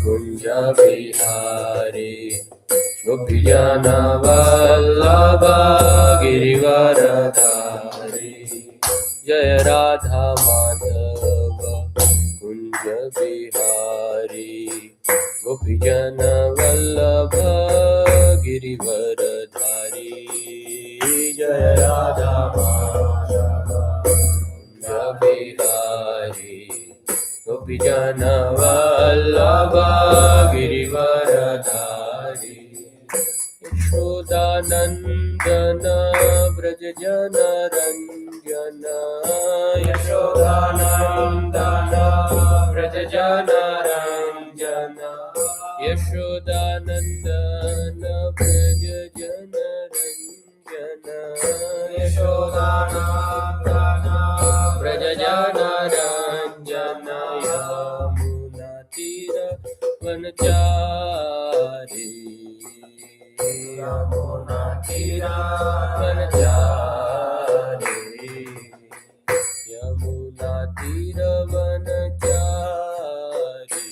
Kunja Bihari Gopijana Vallabha Girivaradhari Jaya Radha Madhava Kunja Bihari Gopijana Vallabha Girivaradhari Jaya Radha Madhava Kunja Bihari Gopijana Vallabha Girivaradhari Yashodanandana Brajajana Ranjana Yashodanandana Brajajana Ranjana Yashodanandana Brajajana Ranjana Yashodanandana Brajajana Ranjana Yamuna Tira Vanachari Yamuna Tira Vanachari Yamuna Tira Vanachari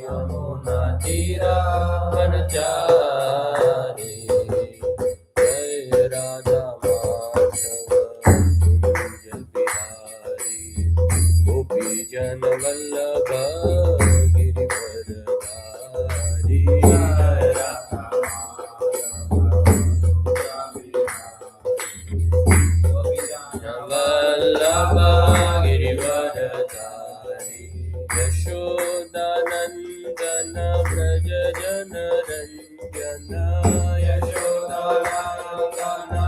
Yamuna Tira Vanachari Jai Radha Madhava Kunja Bihari Gopijan Vallabha Girivaradhari Vallabha Girivaradhari Yashodanandana Brajajana Ranjana Yashodanandana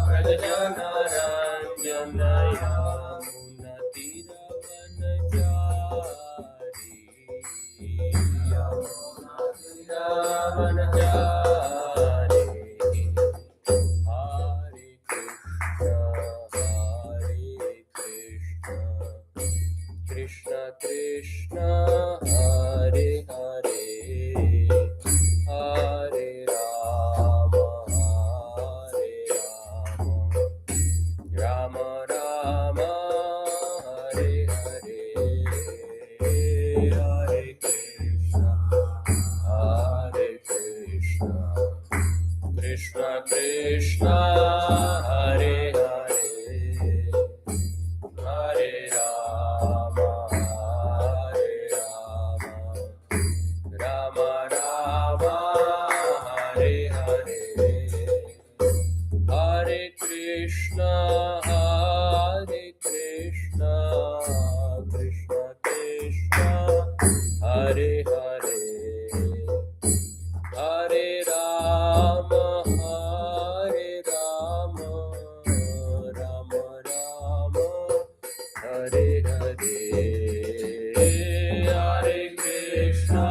Brajajana Ranjana Yamuna Tira Vanachari Yamuna Tira Vanachari Hare Krishna Krishna Hare Hare Hare Rama Rama Rama Hare Hare Hare Krishna Krishna Krishna Hare Hare Hare Rama Rama Rama Hare Hare Hare Krishna Krishna Krishna Hare Hare Hare Rama Rama Rama Hare Hare Hare Krishna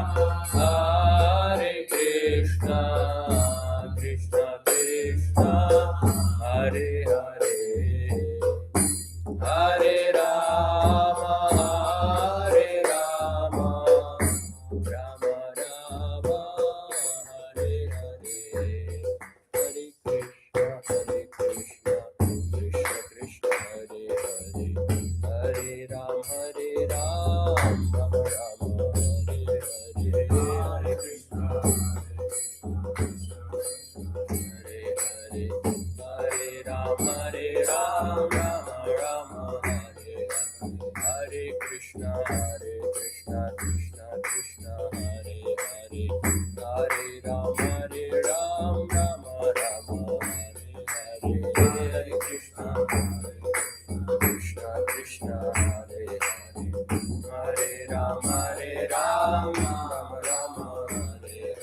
Krishna Krishna Hare Hare Hare Rama Rama Rama Hare Hare Hare Krishna Krishna Krishna Hare Hare Hare Ram Ram Hare Hare Hare Krishna Hare Hare Hare Ram Ram Hare Hare Krishna Krishna Krishna Hare Hare Hare Ram Ram Hare Hare Hare Krishna Krishna Hare Hare Hare Ram Ram Hare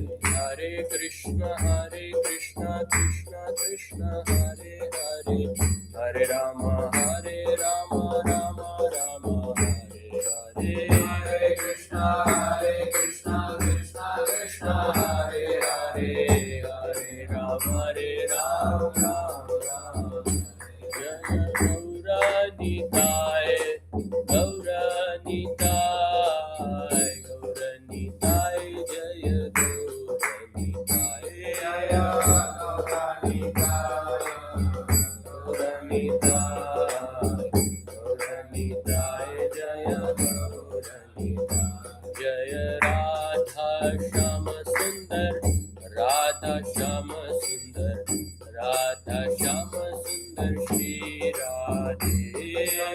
Hare Hare Krishna Krishna Krishna Hare Hare Hare Ram Ram Hare Hare Hare Krishna Krishna Krishna Hare Hare Hare Ram Ram Jaya Gauranitai Gauranitai Jaya Gauranitai Jaya Gauranitai Jaya जय राधा श्याम सुंदर राधा श्याम सुंदर राधा श्याम सुंदर श्री राधे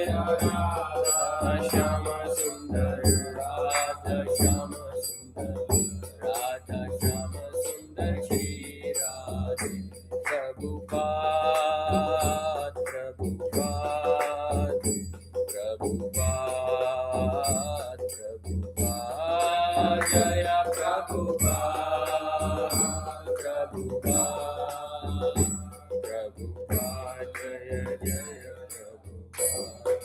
राधा श्याम सुंदर राधा श्याम सुंदर राधा श्याम सुंदर श्री राधे प्रभुपाद प्रभुपाद प्रभुपाद प्रभुपाद जय प्रभुपाद प्रभुपाद प्रभुपाद जय जय प्रभुपाद।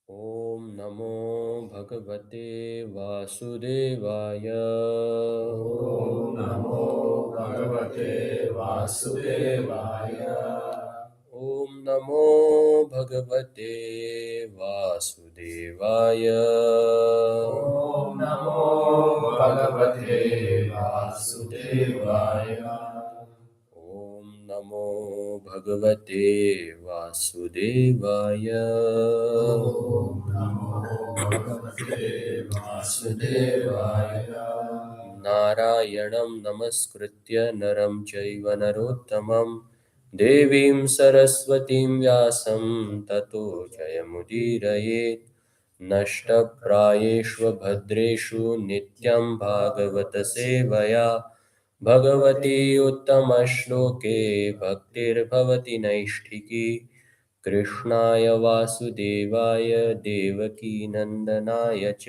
ओम नमो भगवते वासुदेवाय। ओम नमो भगवते वासुदेवाय। ओम नमो भगवते वासुदेवाय। ओम नमो भगवते वासुदेवाय। ओम नमो भगवते वासुदेवाय। ओम नमो भगवते वासुदेवाय। नारायणं नमस्कृत्य नरं चैव नरोत्तमं देवीं सरस्वतीं व्यासं ततो जयमुदीरयेत्। नष्टप्रायेषु भद्रेषु नित्यं भागवत सेवया भगवती उत्तमश्लोके भक्तिर्भवति नैष्ठिकी। कृष्णाय वासुदेवाय देवकी नन्दनाय च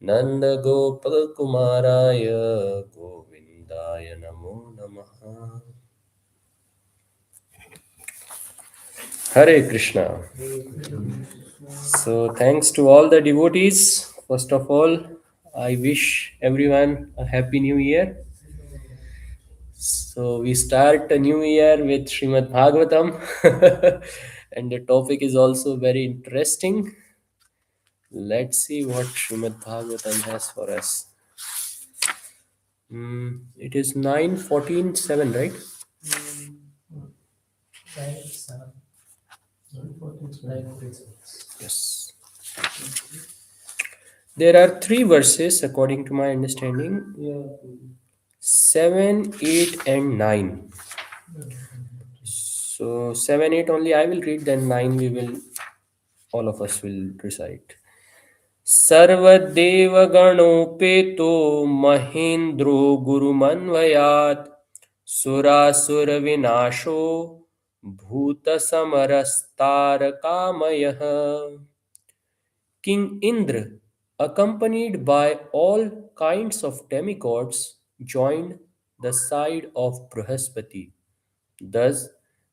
नन्दगोपकुमाराय गोविन्दाय नमो नमः। Hare Krishna. So thanks to all the devotees. First of all, I wish everyone a happy new year. So we start a new year with Srimad Bhagavatam and the topic is also very interesting. Let's see what Srimad Bhagavatam has for us. It is 9:14:7, right? 9:7. Yes. There are 3 verses according to my understanding. 7, 8 and 9. So 7, 8 only I will read, then 9 all of us will recite. Sarva-deva-gaṇopeto mahendro gurum anvayāt surāsura-vināśo bhūt samaras tārakā-mayaḥ. King Indra, accompanied by all kinds of demigods, joined the side of Bṛhaspati. Thus,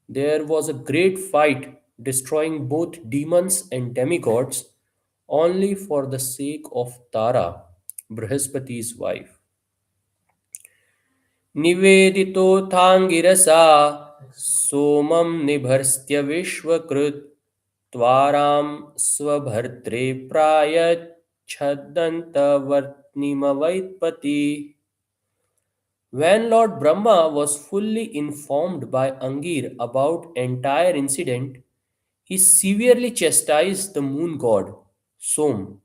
there was a great fight, destroying both demons and demigods, only for the sake of Tārā, Bṛhaspati's wife. Niveditothangirasa somam nibharstya vishvakrut tvaram svabhartre prayat chhadantavartnimavaitpati. When Lord Brahma was fully informed by Angir about entire incident, he severely chastised the moon god, Som.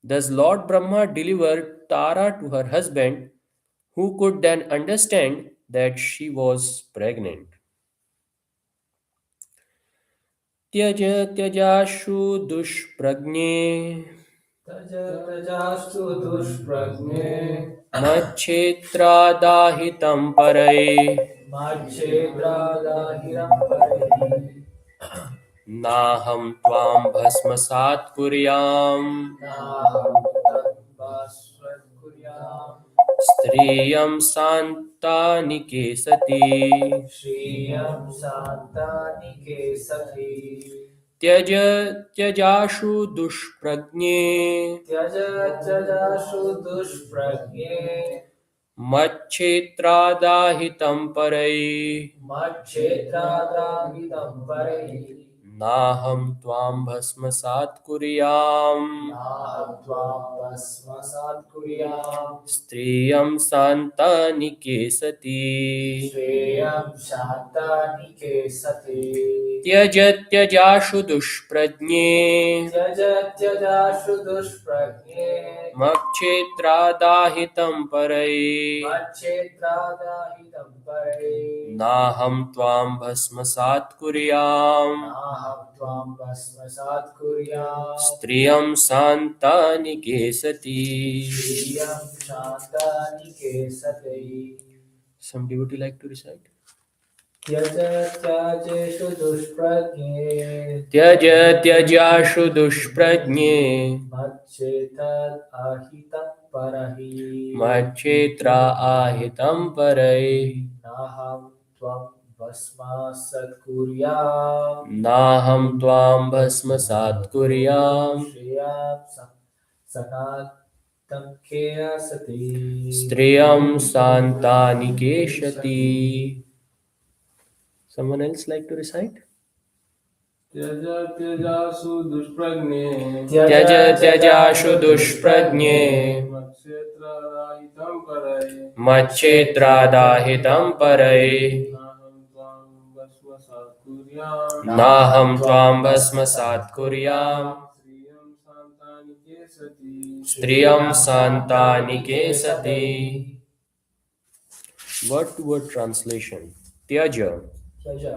Thus Lord Brahma delivered Tara to her husband, who could then understand that she was pregnant. त्यज त्यजाशु दुष्प्रज्ञे तजास्तु दुष्प्रज्ञे मच्छेत्रादाहितं परये मच्छेद्रादाहिरं परहि नाहं त्वां भस्मसात् कुर्याम् नाहं तद्भास्वत्कुर्याम् स्त्रियं सान्तानिके सति श्रियं सान्तानिके सति त्यज त्यजाशु दुष्प्रज्ञे त्यजाशु दुष्प्रज्ञे मच्छेत्रादाहितं परये मच्छेद्रादाहिरं परहि Naham tvam bhasmasat kuryam. Naham tvam bhasmasat kuryam. Striyam santa nikesati. Shreyam shanta nikesati. Tyajashu dushprajne. Tyajashu dushprajne. Makchetradahitam parai. Macchetradahitam parai. Naham tvam bhasmasat kuryam. Naham tvam bhasmasat kuryam. Striyam santa nikesati. Shriyam shanta nikesati. Some devotee like to recite. Tyajeshu dushprajne. Tyajashu dushprajne. Macchetad ahitam parahi. Macchetra ahitam parai. Naham tvam bhasmasat kuryam. Naham tvam bhasmasat kuryam. Shriyam sanatam keyasati. Striyam santa nikeshati. Someone else like to recite? Tyajashu dushprajne. Tyajashu dushprajne. Macchetradahitam parai. Macchetradahitam parai. Naham tvam bhasmasat Naham tvam bhasmasat kuryam. kuryam. Striyam santa nikesati. Striyam santa nikesati. Word to word translation. Tyaja, Tyaja.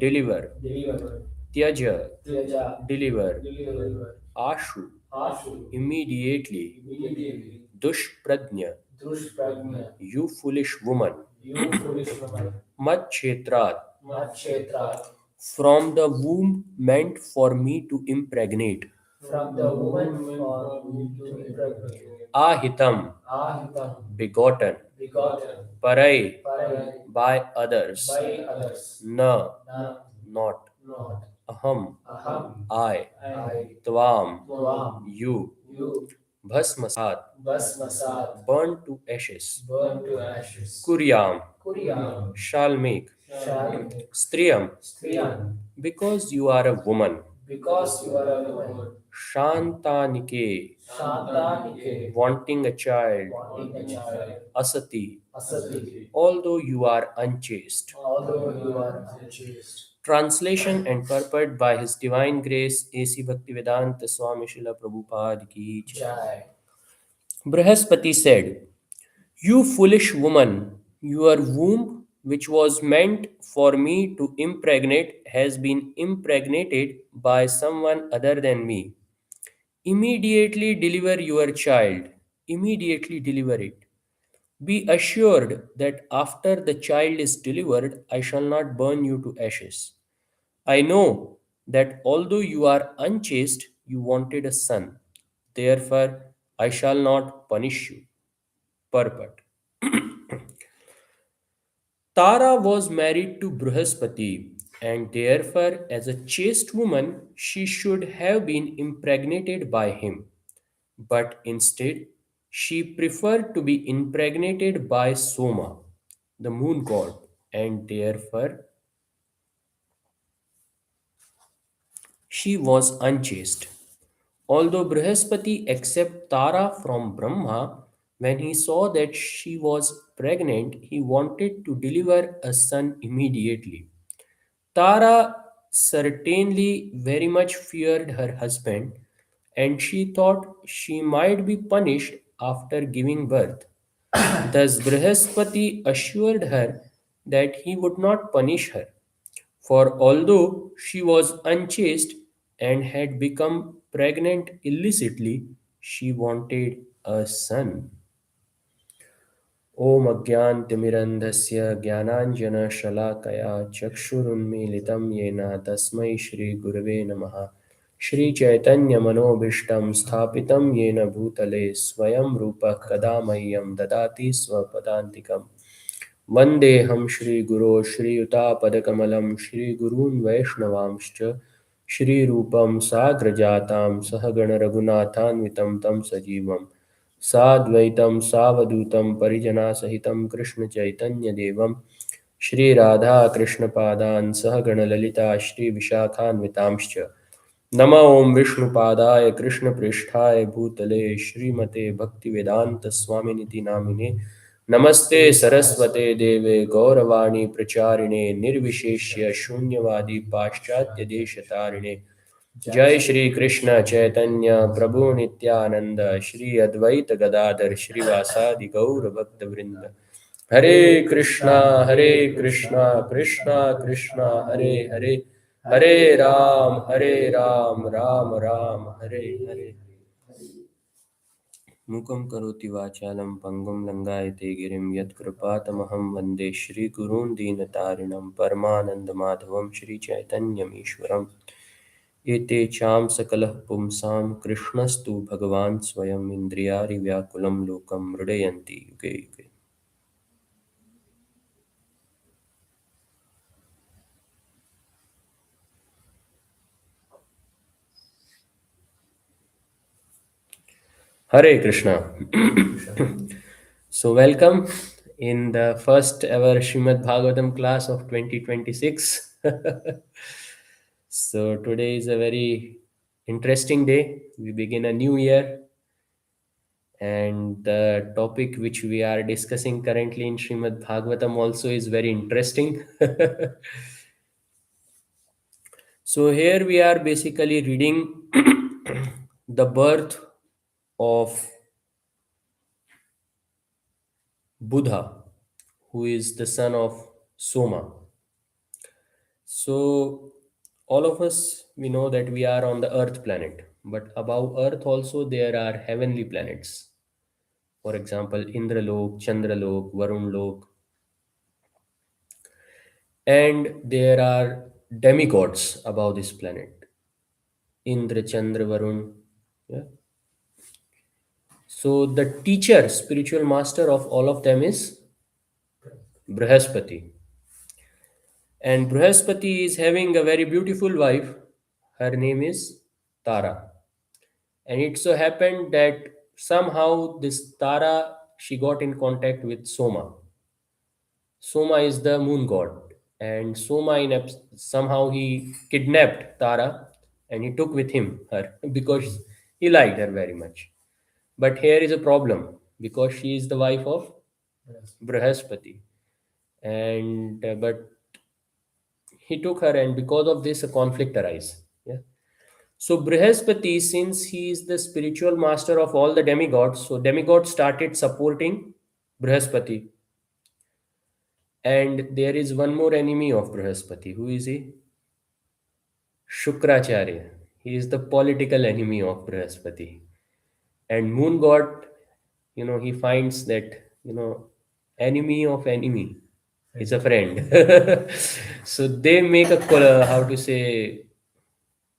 deliver. Deliver. Tyaja, Tyaja. deliver. Deliver. Ashu, Ashu. immediately. Immediately. Dushprajna, Dushprajna. you foolish woman. You foolish woman. Machetrat, Macchetra. from the womb meant for me to impregnate. From the woman for me to impregnate. Ahitam, Ahitam. begotten. Begotten. Parai, Parai. by others. By others. Na, Na. not. Not. Aham, Aham. I. I. Tvam, Tvam. you. You. Bhasmasat, Bhasmasat. burned to ashes. Burn to ashes. Kuryam, Kuryam. shall make. Shall. Striyam, Striyam. because you are a woman. Because you are a woman. Shantanike, Shantanike. wanting a child. Wanting a child. Asati, Asati. although you are unchaste. Although you are unchaste. Translation and purport by His Divine Grace A.C. Bhaktivedanta Swami Srila Prabhupada ki jai. Jai. Bṛhaspati said, "You foolish woman, your womb, which was meant for me to impregnate, has been impregnated by someone other than me. Immediately deliver your child. Immediately deliver it. Be assured that after the child is delivered, I shall not burn you to ashes. I know that although you are unchaste, you wanted a son. Therefore, I shall not punish you." Purport. Tārā was married to Bṛhaspati, and therefore, as a chaste woman, she should have been impregnated by him. But instead, she preferred to be impregnated by Soma, the moon god, and therefore she was unchaste. Although Bṛhaspati accepted Tārā from Brahma, when he saw that she was pregnant, he wanted to deliver a son immediately. Tārā certainly very much feared her husband, and she thought she might be punished after giving birth. Thus Bṛhaspati assured her that he would not punish her, for although she was unchaste and had become pregnant illicitly, she wanted a son. ॐ अज्ञानतिमिरन्धस्य ज्ञानाञ्जनशलाकया चक्षुरुन्मीलितं येन तस्मै श्रीगुरवे नमः। श्रीचैतन्यमनोभीष्टं स्थापितं येन भूतले स्वयं रूपः कदा मह्यं ददाति स्वपदान्तिकं। वन्देऽहं श्रीगुरो श्रीयुतापदकमलं श्रीगुरून् वैष्णवांश्च श्रीरूपं साग्रजातां सहगणरघुनाथान्वितं तं सजीवं साद्वैतं सावधूतं परिजनासहितं कृष्णचैतन्यदेवं Shri Radha Krishna Padan Sahagana Lalita Shri Vishakhanvitamscha Nama Om Vishnu Padaya Krishna Pristhaya Bhutale Shrimate Bhakti Vedanta Swaminiti Namine Namaste Saraswate Deve Gauravani Pracharine Nirvisheshya Shunyavadi Paschatya Deshatarine Jai Shri Krishna Chaitanya Prabhu Nityananda Shri Advaita Gadadhar Shrivasadi Gaura Bhakta Vrinda Hare Krishna Krishna Krishna Hare Hare Hare Ram Ram Hare Hare Mukam karoti vachalam pangum langayate girim yat kripatamaham vande Shri Gurun Dinatarinam Paramananda Madhavam Shri Chaitanyam Ishwaram Ete cham sakalah pumsam Krishnastu Bhagavan Swayam Indriyari Vyakulam Lokam Hridayanti Yuge Yuge. Hare Krishna. So, welcome in the first ever Srimad Bhagavatam class of 2026. So, today is a very interesting day. We begin a new year, and the topic which we are discussing currently in Srimad Bhagavatam also is very interesting. So, here we are basically reading the birth of Buddha, who is the son of Soma. So, all of us, we know that we are on the earth planet, but above earth also there are heavenly planets. For example, Indra Lok, Chandra Lok, Varun Lok, and there are demigods above this planet. Indra, Chandra, Varun. Yeah. So the teacher, spiritual master of all of them is Bṛhaspati. And Bṛhaspati is having a very beautiful wife. Her name is Tārā. And it so happened that somehow this Tārā, she got in contact with Soma. Soma is the moon god. And Soma somehow he kidnapped Tārā and he took with him her because he liked her very much. But here is a problem because she is the wife of Bṛhaspati. And but he took her, and because of this a conflict arises. Yeah. So Bṛhaspati, since he is the spiritual master of all the demigods, so demigods started supporting Bṛhaspati. And there is one more enemy of Bṛhaspati. Who is he? Shukracharya. He is the political enemy of Bṛhaspati. And moon god, he finds that, enemy of enemy is a friend. So they make a, how to say,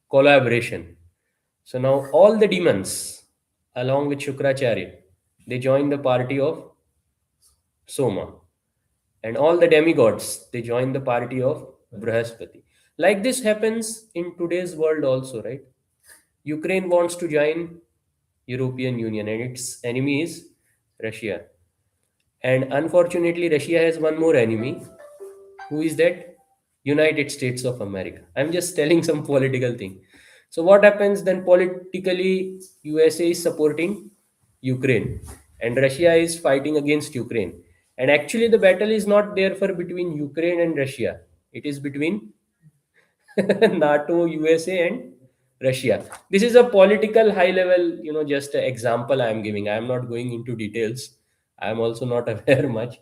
collaboration. So now all the demons, along with Shukracharya, they join the party of Soma. And all the demigods, they join the party of Bṛhaspati. Like this happens in today's world also, right? Ukraine wants to join European Union and its enemy is Russia. And unfortunately, Russia has one more enemy. Who is that? United States of America. I'm just telling some political thing. So what happens then politically? USA is supporting Ukraine and Russia is fighting against Ukraine. And actually the battle is not there for between Ukraine and Russia. It is between NATO, USA, and Russia. This is a political high level, just an example I am giving. I am not going into details. I am also not aware much.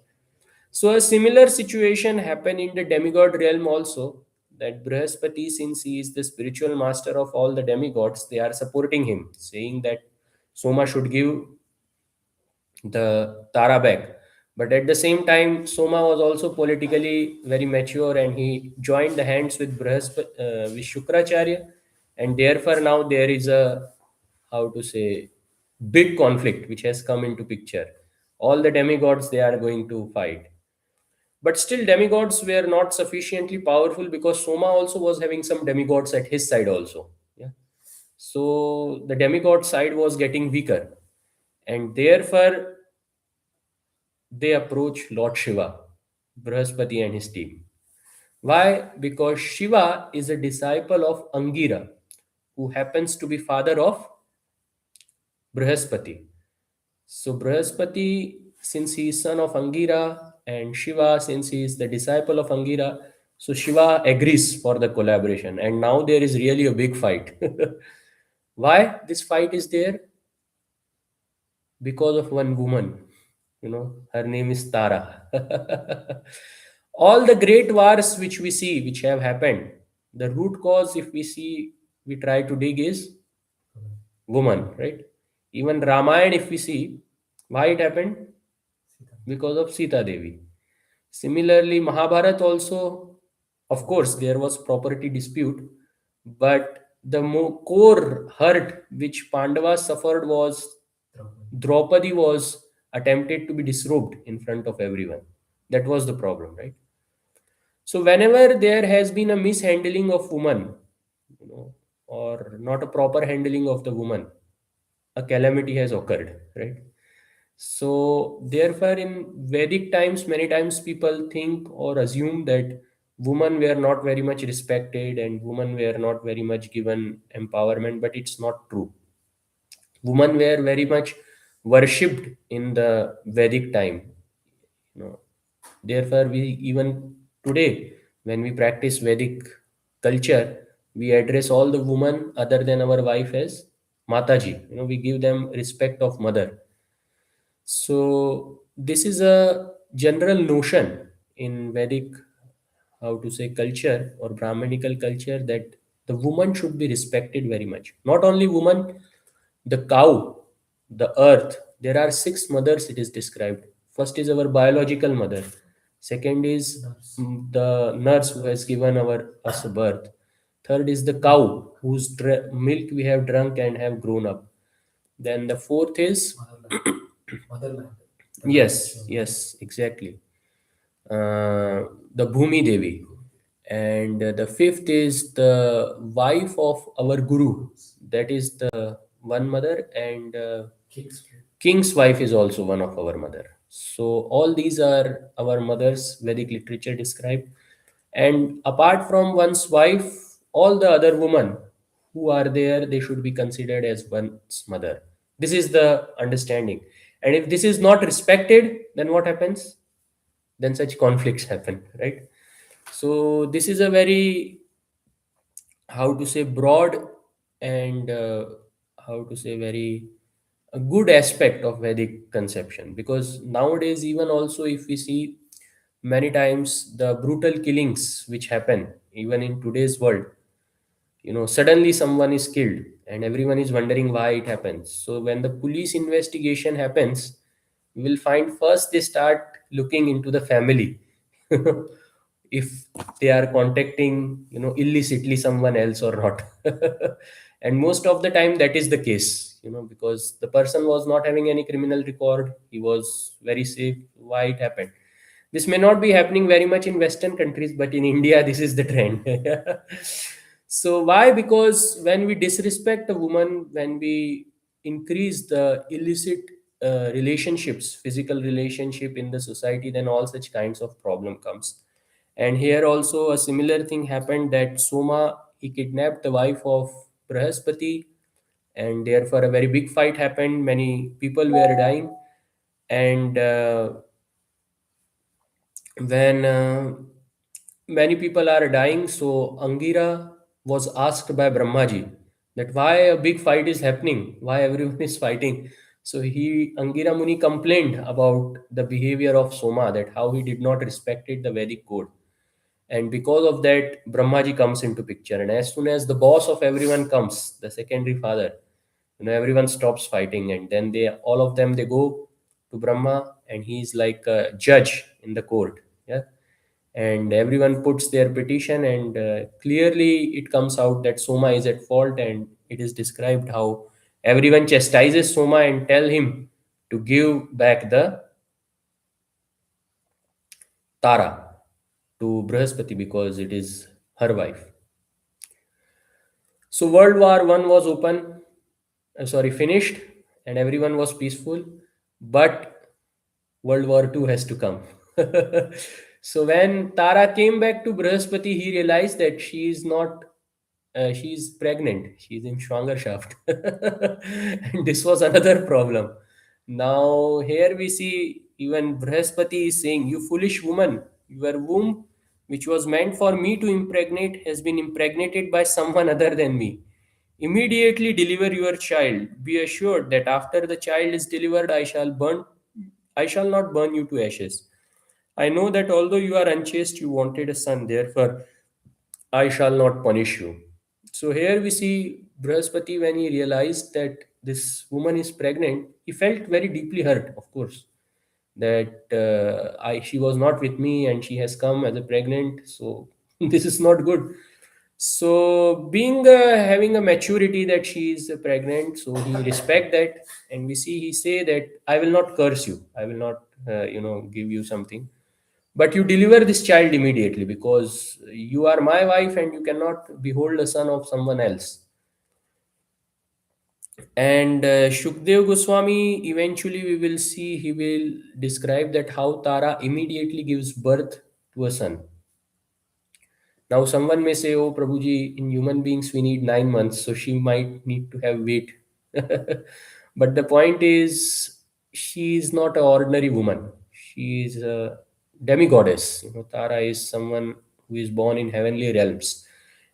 So a similar situation happened in the demigod realm also. That Bṛhaspati, since he is the spiritual master of all the demigods, they are supporting him, saying that Soma should give the Tārā back. But at the same time, Soma was also politically very mature and he joined the hands with with Shukracharya. And therefore now there is a, how to say, big conflict which has come into picture. All the demigods, they are going to fight. But still demigods were not sufficiently powerful because Soma also was having some demigods at his side also. Yeah. So the demigod side was getting weaker. And therefore they approach Lord Shiva Bṛhaspati and his team. Why? Because Shiva is a disciple of Angira, who happens to be father of Bṛhaspati. So Bṛhaspati, since he is son of Angira, and Shiva, since he is the disciple of Angira, so Shiva agrees for the collaboration. And now there is really a big fight. Why this fight is there? Because of one woman. Her name is Tārā. All the great wars which we see, which have happened, the root cause, if we see, we try to dig, is woman, right? Even Ramayana, if we see, why it happened? Because of Sita Devi. Similarly, Mahabharat also, of course, there was property dispute, but the core hurt which Pandavas suffered was Draupadi was attempted to be disrobed in front of everyone. That was the problem, right? So whenever there has been a mishandling of woman, or not a proper handling of the woman, a calamity has occurred, right? So therefore, in Vedic times, many times people think or assume that women were not very much respected and women were not very much given empowerment, but it's not true. Women were very much worshipped in the Vedic time. Therefore, we even today, when we practice Vedic culture, we address all the women other than our wife as Mataji. We give them respect of mother. So this is a general notion in Vedic, how to say, culture or Brahmanical culture, that the woman should be respected very much. Not only woman, the cow, the earth. There are six mothers it is described. First is our biological mother. Second is the nurse who has given us a birth. Third is the cow whose milk we have drunk and have grown up. Then the fourth is Motherland. yes, yes, exactly. The Bhumi Devi. And the fifth is the wife of our Guru. That is the one mother, and king's wife is also one of our mother. So all these are our mothers, Vedic literature described. And apart from one's wife, all the other women who are there, they should be considered as one's mother. This is the understanding. And if this is not respected, then what happens? Then such conflicts happen, right? So this is a very, how to say, broad and how to say, very a good aspect of Vedic conception, because nowadays, even also, if we see, many times the brutal killings which happen even in today's world, suddenly someone is killed and everyone is wondering why it happens. So when the police investigation happens, you will find first they start looking into the family. If they are contacting, illicitly someone else or not. And most of the time that is the case, because the person was not having any criminal record, he was very safe. Why it happened? This may not be happening very much in Western countries, but in India, this is the trend. So why? Because when we disrespect a woman, when we increase the illicit relationships, physical relationship in the society, then all such kinds of problem comes. And here also a similar thing happened, that Soma, he kidnapped the wife of Bṛhaspati, and therefore a very big fight happened. Many people were dying, and when many people are dying, so Angira was asked by Brahmaji that why a big fight is happening, why everyone is fighting. So Angira Muni complained about the behavior of Soma, that how he did not respected the Vedic code. And because of that, Brahmaji comes into picture. And as soon as the boss of everyone comes, the secondary father, everyone stops fighting, and then all of them, they go to Brahma, and he's like a judge in the court. Yeah. And everyone puts their petition, and clearly it comes out that Soma is at fault, and it is described how everyone chastises Soma and tell him to give back the Tārā to Bṛhaspati, because it is her wife. So World War One was finished, and everyone was peaceful. But World War Two has to come. So when Tara came back to Bṛhaspati, he realized that she is not, she's pregnant. She's in Schwangerschaft. And this was another problem. Now here we see even Bṛhaspati is saying, "You foolish woman, your womb, which was meant for me to impregnate, has been impregnated by someone other than me. Immediately deliver your child. Be assured that after the child is delivered, I shall not burn you to ashes. I know that although you are unchaste, you wanted a son, therefore I shall not punish you." So here we see Bṛhaspati, when he realized that this woman is pregnant, he felt very deeply hurt, of course, that she was not with me and she has come as a pregnant. So this is not good. So being having a maturity that she is pregnant, so he respect that, and we see he say that I will not curse you, I will not give you something, but you deliver this child immediately, because you are my wife and you cannot behold the son of someone else. And Shukdev Goswami, eventually we will see, he will describe that how Tara immediately gives birth to a son. Now someone may say, "Oh Prabhuji, in human beings we need 9 months, so she might need to have wait." But the point is, she is not an ordinary woman. She is a demigoddess. Tara is someone who is born in heavenly realms.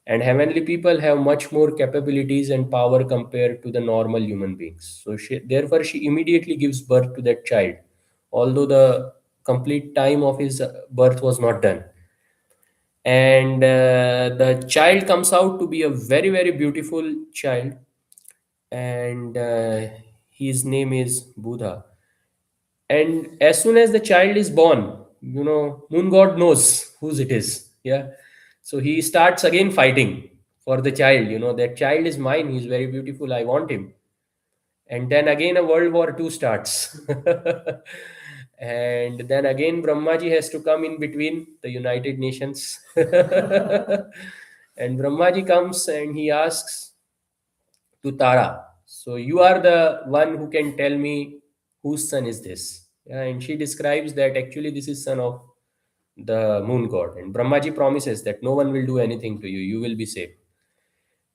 And heavenly people have much more capabilities and power compared to the normal human beings. So therefore, she immediately gives birth to that child, although the complete time of his birth was not done. And the child comes out to be a very, very beautiful child. And his name is Buddha. And as soon as the child is born, moon god knows whose it is. Yeah. So he starts again fighting for the child. That child is mine, he's very beautiful, I want him. And then again a world war II starts. And then again Brahmaji has to come in between, the United Nations. And Brahmaji comes and he asks to Tara, "So you are the one who can tell me whose son is this?" Yeah, and she describes that actually this is son of the moon god. And Brahmaji promises that no one will do anything to you, you will be safe.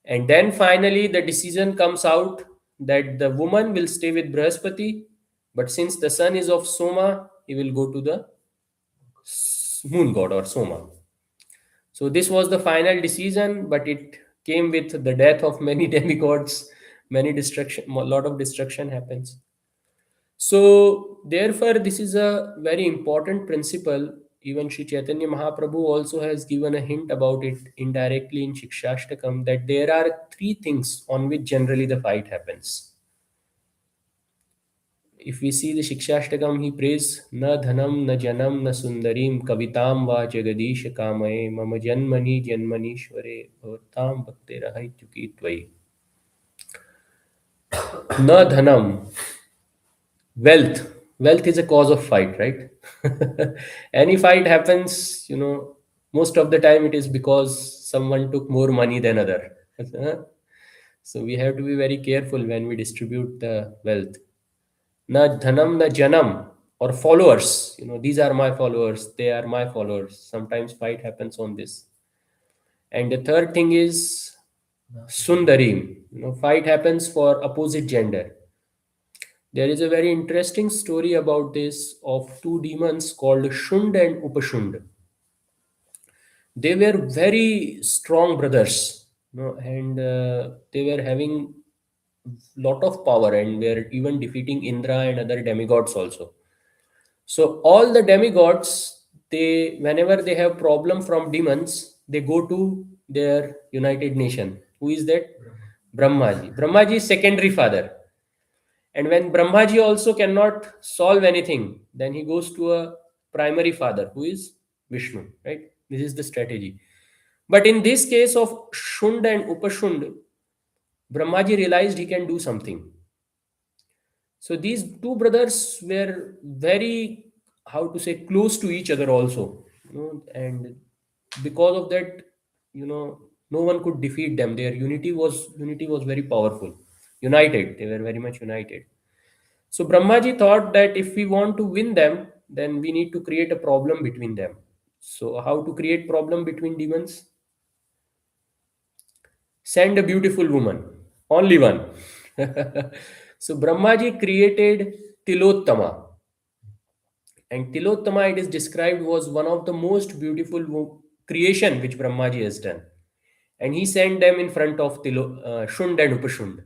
And then finally the decision comes out that the woman will stay with Bṛhaspati, but since the son is of Soma, he will go to the moon god or Soma. So this was the final decision, but it came with the death of many demigods, many destruction, a lot of destruction happens. So therefore, this is a very important principle. Even Sri Chaitanya Mahaprabhu also has given a hint about it indirectly in Shikshashtakam, that there are three things on which generally the fight happens. If we see the Shikshashtakam, he prays, "Na dhanam, na janam, na sundarim, kavitam va jagadish kamaye, mama janmani janmanishware, bhavatam bhakte rahaityuki tvai." Na dhanam, wealth is a cause of fight, right? Any fight happens, most of the time it is because someone took more money than other. So we have to be very careful when we distribute the wealth. Na dhanam na janam, or followers, these are my followers, they are my followers. Sometimes fight happens on this. And the third thing is sundarim, fight happens for opposite gender. There is a very interesting story about this of two demons called Shund and Upashund. They were very strong brothers, and they were having lot of power and were even defeating Indra and other demigods also. So all the demigods, they whenever they have problem from demons, they go to their United Nation. Who is that? Brahmaji. Brahmaji is secondary father. And when Brahmaji also cannot solve anything, then he goes to a primary father, who is Vishnu, right? This is the strategy. But in this case of Shund and Upashund, Brahmaji realized he can do something. So these two brothers were very, how to say, close to each other also. And because of that, no one could defeat them. Their unity was very powerful. United, they were very much united. So Brahmaji thought that if we want to win them, then we need to create a problem between them. So how to create problem between demons? Send a beautiful woman, only one. So Brahmaji created Tilottama, and Tilottama, it is described, was one of the most beautiful creation which Brahmaji has done. And he sent them in front of Shund and Upashund.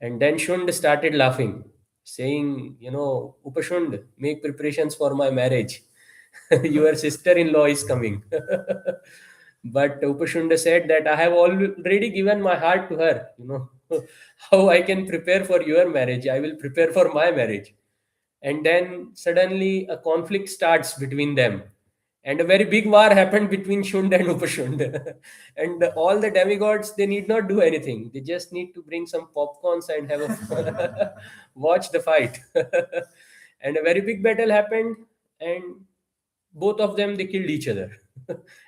And then Shund started laughing, saying, Upashund, make preparations for my marriage. Your sister-in-law is coming. But Upashunda said that I have already given my heart to her. How I can prepare for your marriage? I will prepare for my marriage. And then suddenly a conflict starts between them. And a very big war happened between Shund and Upashund. And all the demigods, they need not do anything. They just need to bring some popcorns and have a watch the fight. And a very big battle happened, and both of them, they killed each other.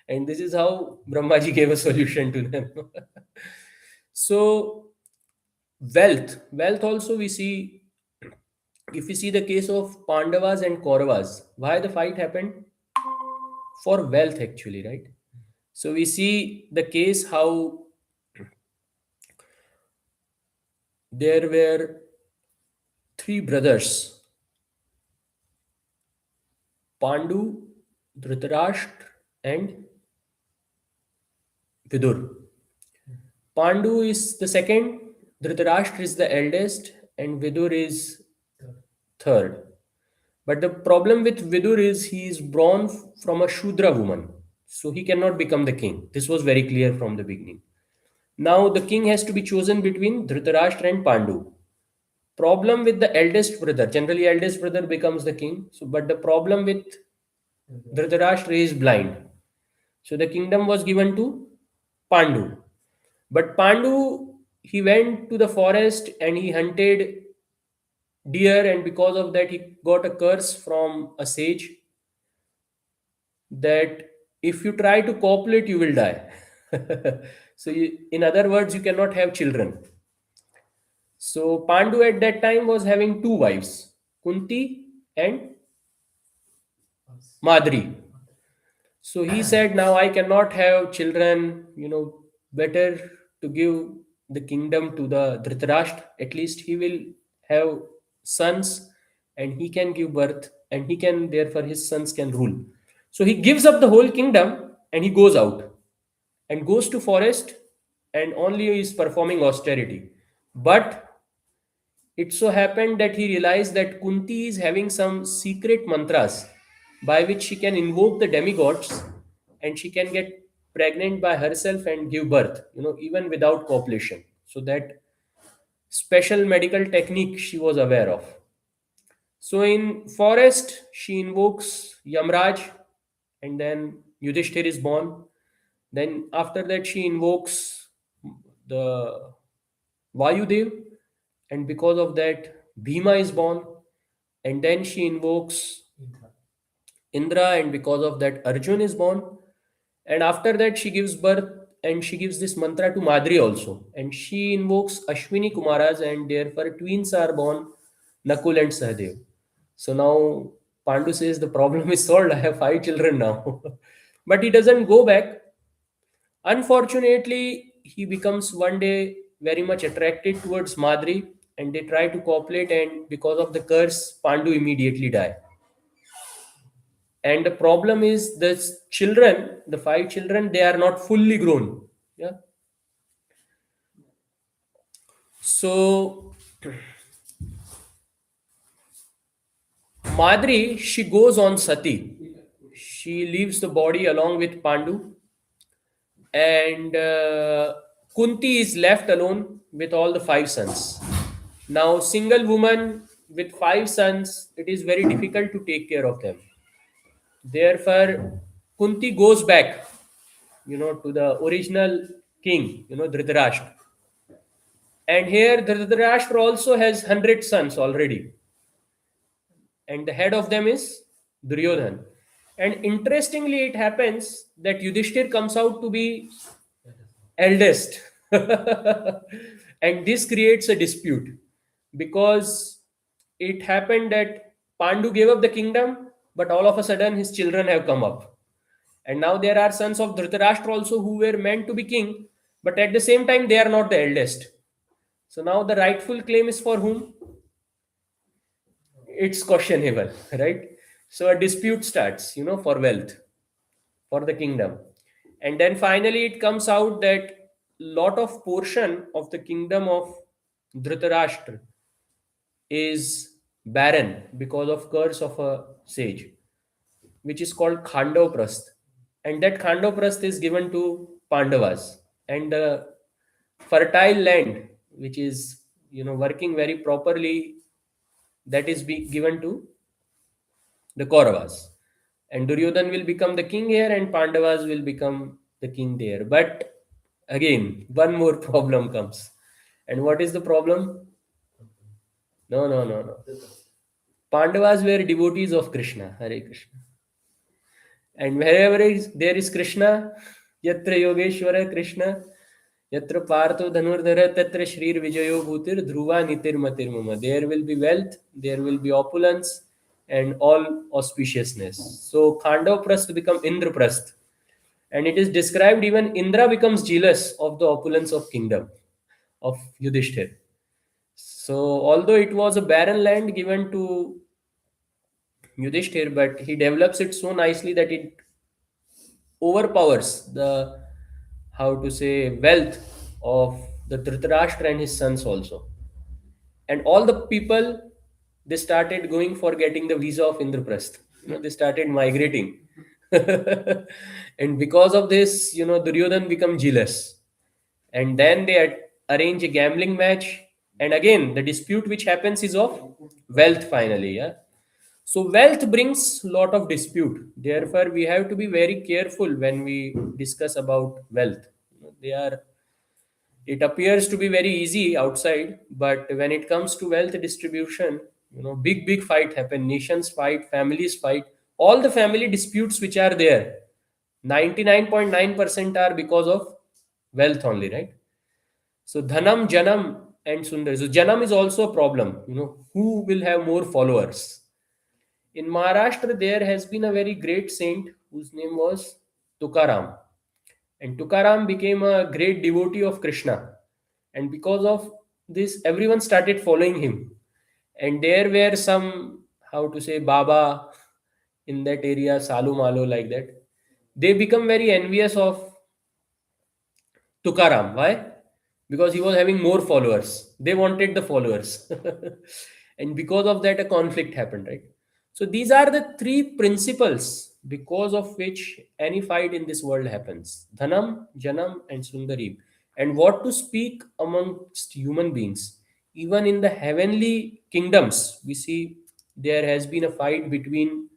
And this is how Brahmaji gave a solution to them. So wealth also we see, if we see the case of Pandavas and Kauravas, why the fight happened? For wealth, actually, right? So we see the case how there were three brothers, Pandu, Dhritarashtra, and Vidur. Pandu is the second, Dhritarashtra is the eldest, and Vidur is third. But the problem with Vidur is he is born from a Shudra woman, so he cannot become the king. This was very clear from the beginning. Now the king has to be chosen between Dhritarashtra and Pandu. Problem with the eldest brother. Generally, eldest brother becomes the king. So, but the problem with Dhritarashtra is blind. So the kingdom was given to Pandu. But Pandu, he went to the forest and he hunted deer, and because of that, he got a curse from a sage that if you try to copulate, you will die. So, in other words, you cannot have children. So, Pandu at that time was having two wives, Kunti and Madri. So, he said, now I cannot have children, better to give the kingdom to the Dhritarashtra. At least he will have sons and he can give birth, and he can, therefore, his sons can rule. So, he gives up the whole kingdom and he goes out and goes to forest, and only is performing austerity. But it so happened that he realized that Kunti is having some secret mantras by which she can invoke the demigods, and she can get pregnant by herself and give birth, even without copulation. So that special medical technique she was aware of. So in forest, she invokes Yamraj, and then Yudhishthir is born. Then after that, she invokes the Vayudev, and because of that, Bhima is born. And then she invokes Indra, and because of that, Arjun is born. And after that, she gives birth, and she gives this mantra to Madri also. And she invokes Ashwini Kumaras, and therefore twins are born, Nakul and Sahadev. So now Pandu says the problem is solved. I have 5 children now. But he doesn't go back. Unfortunately, he becomes one day very much attracted towards Madri, and they try to copulate, and because of the curse, Pandu immediately die. And the problem is the children, the 5 children, they are not fully grown. Yeah. So Madri, she goes on Sati. She leaves the body along with Pandu, and Kunti is left alone with all the 5 sons. Now, single woman with 5 sons, it is very difficult to take care of them. Therefore, Kunti goes back, to the original king, Dhritarashtra. And here, Dhritarashtra also has 100 sons already, and the head of them is Duryodhan. And interestingly, it happens that Yudhishthir comes out to be eldest. And this creates a dispute, because it happened that Pandu gave up the kingdom, but all of a sudden his children have come up. And now there are sons of Dhritarashtra also who were meant to be king, but at the same time they are not the eldest. So now the rightful claim is for whom? It's questionable, right? So a dispute starts, for wealth, for the kingdom. And then finally it comes out that lot of portion of the kingdom of Dhritarashtra is barren because of curse of a sage, which is called Khandoprast. And that Khandoprast is given to Pandavas. And the fertile land, which is, working very properly, that is given to the Kauravas. And Duryodhan will become the king here, and Pandavas will become the king there. But again, one more problem comes. And what is the problem? No, no, no, no. Pandavas were devotees of Krishna, Hare Krishna. And wherever there is Krishna, yatra Yogeshwara Krishna, yatra Partho Dhanurdhara, tatra Shrir Vijayo Bhutir Dhruva Nitir Matir Mama. There will be wealth, there will be opulence, and all auspiciousness. So Khandoprast become Indraprast. And it is described even Indra becomes jealous of the opulence of kingdom of Yudhishthir. So although it was a barren land given to Yudhishthir, but he develops it so nicely that it overpowers the, how to say, wealth of the Dhritarashtra and his sons also. And all the people, they started going for getting the visa of Indraprasth. They started migrating. And because of this, Duryodhan become jealous. And then they arrange a gambling match. And again, the dispute which happens is of wealth finally. Yeah. So wealth brings lot of dispute. Therefore, we have to be very careful when we discuss about wealth. They are. It appears to be very easy outside, but when it comes to wealth distribution, big fight happen. Nations fight, families fight. All the family disputes which are there, 99.9% are because of wealth only, right? So Dhanam, Janam, and Sundar. So Janam is also a problem. Who will have more followers? In Maharashtra, there has been a very great saint whose name was Tukaram. And Tukaram became a great devotee of Krishna. And because of this, everyone started following him. And there were some, how to say, Baba in that area, Salu Malo, like that. They become very envious of Tukaram. Why? Because he was having more followers. They wanted the followers. And because of that, a conflict happened, right? So these are the three principles because of which any fight in this world happens: Dhanam, Janam, and Sundarim. And what to speak amongst human beings? Even in the heavenly kingdoms, we see there has been a fight between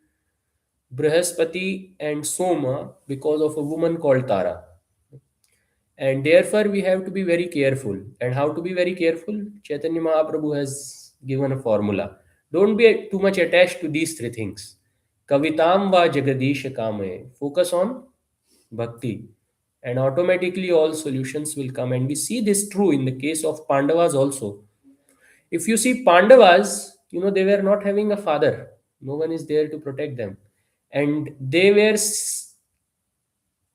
Bṛhaspati and Soma because of a woman called Tārā. And therefore, we have to be very careful. And how to be very careful? Chaitanya Mahaprabhu has given a formula. Don't be too much attached to these three things. Kavitam va jagadisha kame. Focus on bhakti. And automatically all solutions will come. And we see this true in the case of Pandavas also. If you see Pandavas, they were not having a father. No one is there to protect them. And they were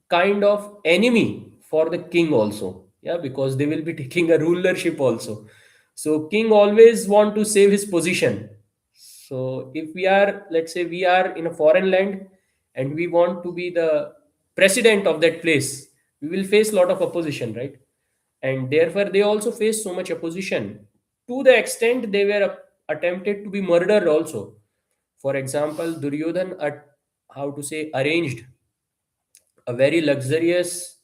kind of enemy for the king also. Yeah, because they will be taking a rulership also. So king always want to save his position. So if we are, let's say we are in a foreign land and we want to be the president of that place, we will face a lot of opposition, right? And therefore they also face so much opposition to the extent they were attempted to be murdered also. For example, Duryodhan, how to say, arranged a very luxurious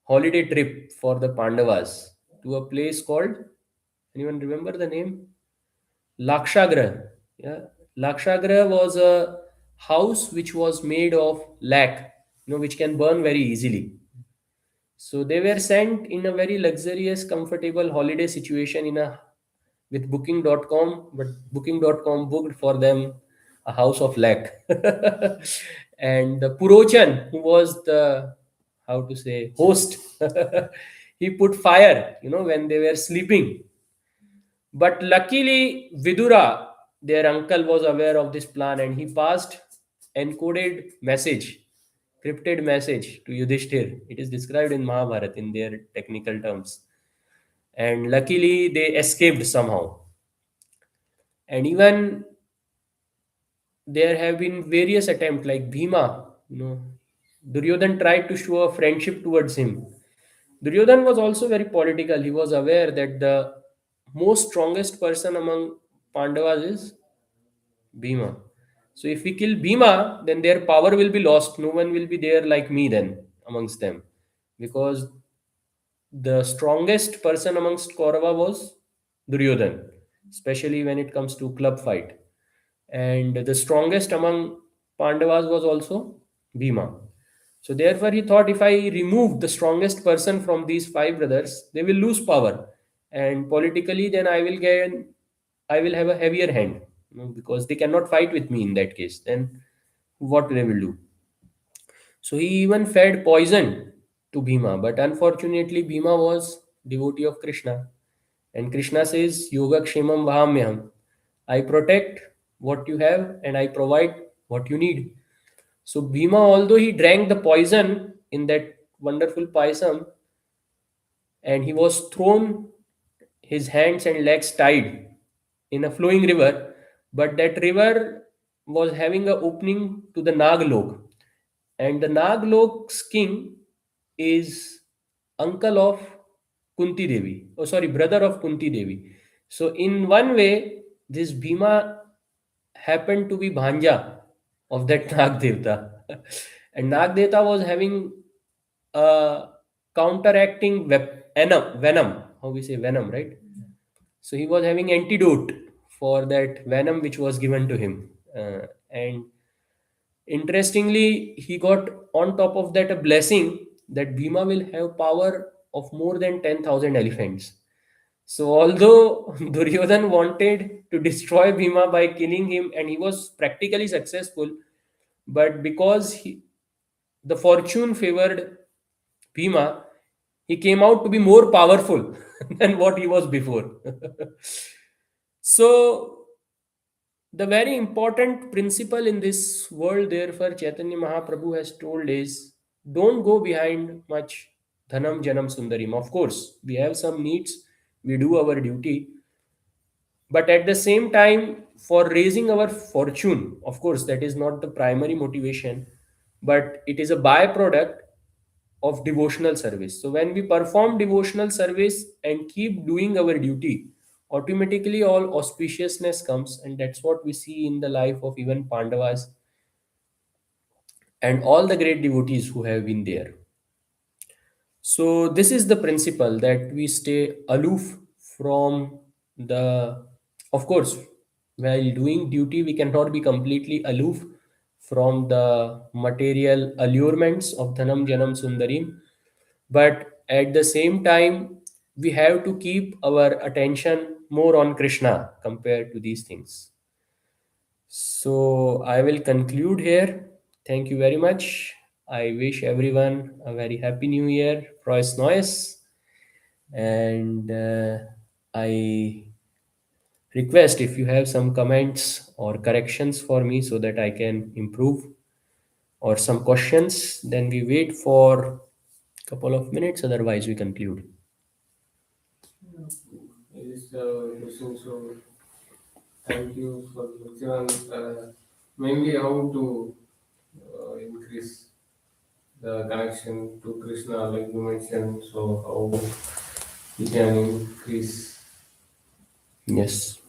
holiday trip for the Pandavas to a place called, anyone remember the name? Lakshagraha. Yeah, Lakshagraha was a house which was made of lac, which can burn very easily. So they were sent in a very luxurious, comfortable holiday situation with booking.com, but booking.com booked for them a house of lac. And the Purochan, who was the, how to say, host, he put fire, when they were sleeping. But luckily, Vidura, their uncle, was aware of this plan and he passed encoded message encrypted message to Yudhishthir. It is described in Mahabharata in their technical terms. And luckily, they escaped somehow. And even there have been various attempts, like Bhima. Duryodhan tried to show a friendship towards him. Duryodhan was also very political. He was aware that the most strongest person among Pandavas is Bhima. So if we kill Bhima, then their power will be lost. No one will be there like me then amongst them. Because the strongest person amongst Kaurava was Duryodhan, especially when it comes to club fight. And the strongest among Pandavas was also Bhima. So therefore he thought, if I remove the strongest person from these five brothers, they will lose power. And politically then I will have a heavier hand, because they cannot fight with me in that case. Then what they will do? So he even fed poison to Bhima, but unfortunately Bhima was devotee of Krishna, and Krishna says, Yoga Kshemam Vahamyam. I protect what you have and I provide what you need. So Bhima, although he drank the poison in that wonderful paisam, and he was thrown, his hands and legs tied in a flowing river, but that river was having a opening to the Naglok, and the Naglok's king is uncle of Kunti Devi. Oh, sorry, brother of Kunti Devi. So in one way, this Bhima happened to be Bhanja of that Nag Devta. And Nag Devta was having a counteracting venom. How we say venom, right? So he was having antidote for that venom which was given to him. And interestingly, he got on top of that a blessing that Bhima will have power of more than 10,000 elephants. So although Duryodhan wanted to destroy Bhima by killing him, and he was practically successful, but because the fortune favored Bhima, he came out to be more powerful than what he was before. So the very important principle in this world, therefore, Chaitanya Mahaprabhu has told is, don't go behind much dhanam janam sundarim. Of course, we have some needs, we do our duty, but at the same time, for raising our fortune, of course, that is not the primary motivation, but it is a byproduct of devotional service. So when we perform devotional service and keep doing our duty, automatically all auspiciousness comes, and that's what we see in the life of even Pandavas and all the great devotees who have been there. So this is the principle, that we stay aloof from the, of course, while doing duty, we cannot be completely aloof from the material allurements of Dhanam Janam Sundarim, but at the same time, we have to keep our attention more on Krishna compared to these things. So I will conclude here. Thank you very much. I wish everyone a very happy new year. Frohes Neues. And I request if you have some comments or corrections for me so that I can improve, or some questions, then we wait for a couple of minutes, otherwise we conclude. Is question. So thank you for the lecture on mainly how to increase the connection to Krishna, like you mentioned. So how we can increase. Yes.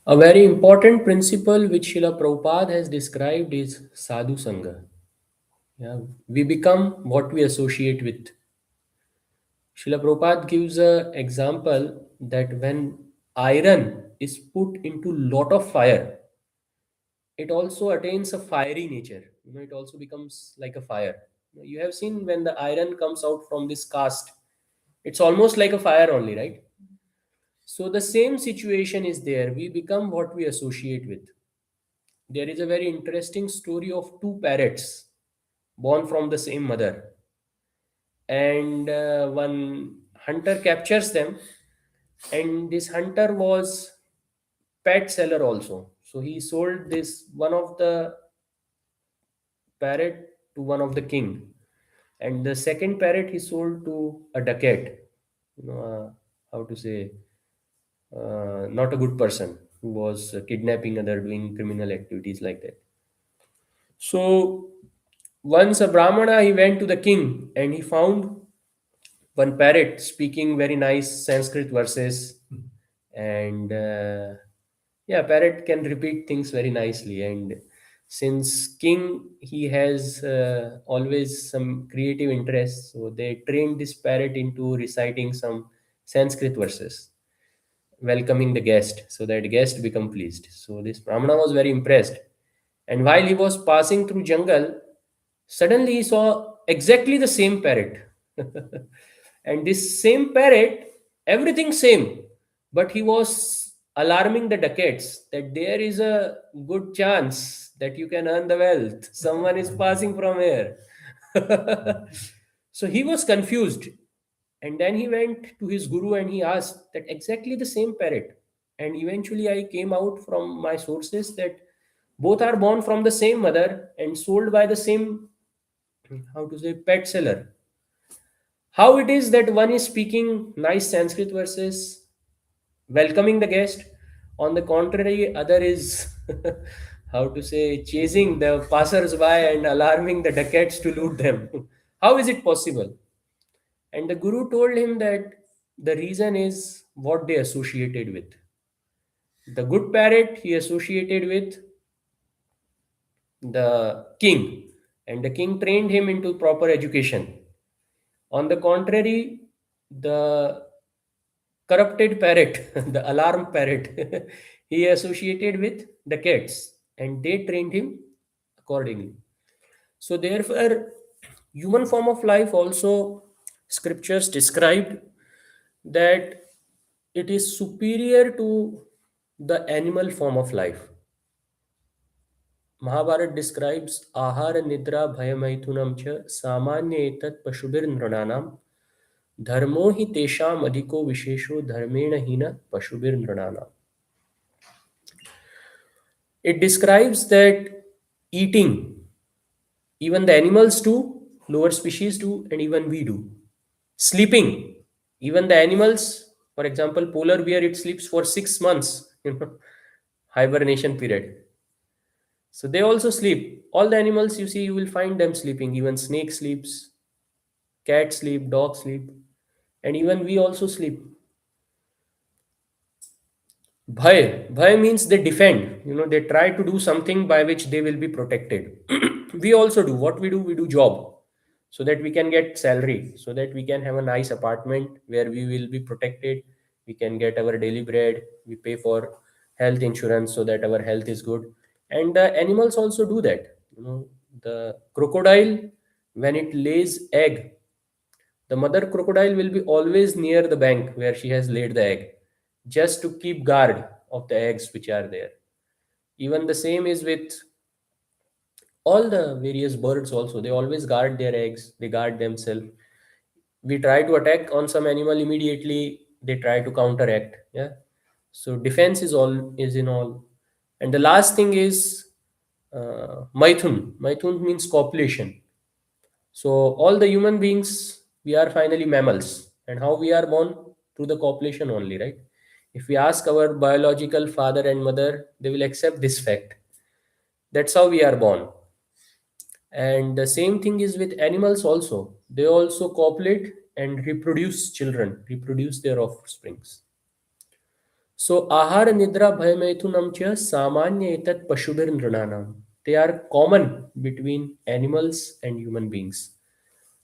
A very important principle which Srila Prabhupada has described is sadhu sangha. Yeah, we become what we associate with. Srila Prabhupada gives an example that when iron is put into lot of fire, it also attains a fiery nature. It also becomes like a fire. You have seen when the iron comes out from this cast, it's almost like a fire only, right? So the same situation is there. We become what we associate with. There is a very interesting story of two parrots born from the same mother, and one hunter captures them, and this hunter was pet seller also. So he sold this, one of the parrot to one of the king, and the second parrot he sold to a dacoit. How to say, not a good person who was kidnapping other, doing criminal activities like that. So once a brahmana, he went to the king and he found one parrot speaking very nice Sanskrit verses, and yeah, parrot can repeat things very nicely. And since king, he has always some creative interest, so they trained this parrot into reciting some Sanskrit verses, welcoming the guest, so that guest become pleased. So this brahmana was very impressed, and while he was passing through jungle, suddenly he saw exactly the same parrot. And this same parrot, everything same, but he was alarming the dacoits that there is a good chance that you can earn the wealth. Someone is passing from here. So he was confused. And then he went to his guru and he asked that exactly the same parrot. And eventually I came out from my sources that both are born from the same mother and sold by the same, how to say, pet seller. How it is that one is speaking nice Sanskrit verses, welcoming the guest, on the contrary, other is how to say, chasing the passers-by and alarming the dacoits to loot them. How is it possible? And the guru told him that the reason is what they associated with. The good parrot he associated with the king, and the king trained him into proper education. On the contrary, the corrupted parrot, the alarm parrot, he associated with the cats, and they trained him accordingly. So, therefore, human form of life also, scriptures described that it is superior to the animal form of life. Mahabharata describes ahara nidra bhayamaithunam cha samanya etat pashubir nrananam dharmo hi tesham adhiko vishesho dharmena hina pashubir nrananam. It describes that eating, even the animals do, lower species do, and even we do. Sleeping, even the animals, for example, polar bear, it sleeps for 6 months, hibernation period. So they also sleep. All the animals you see, you will find them sleeping. Even snake sleeps, cat sleep, dog sleep, and even we also sleep. Bhay means they defend. They try to do something by which they will be protected. We also do. What we do, we do job so that we can get salary, so that we can have a nice apartment where we will be protected. We can get our daily bread. We pay for health insurance so that our health is good. And the animals also do that. The crocodile, when it lays egg, the mother crocodile will be always near the bank where she has laid the egg, just to keep guard of the eggs which are there. Even the same is with all the various birds also. They always guard their eggs, they guard themselves. We try to attack on some animal, immediately they try to counteract. Yeah. So defense is in all. And the last thing is maithun. Maithun means copulation. So all the human beings, we are finally mammals. And how we are born? Through the copulation only, right? If we ask our biological father and mother, they will accept this fact. That's how we are born. And the same thing is with animals also. They also copulate and reproduce children, reproduce their offsprings. So ahara nidra bhayamaithunam cha samanya etat pashubir nrananam. They are common between animals and human beings.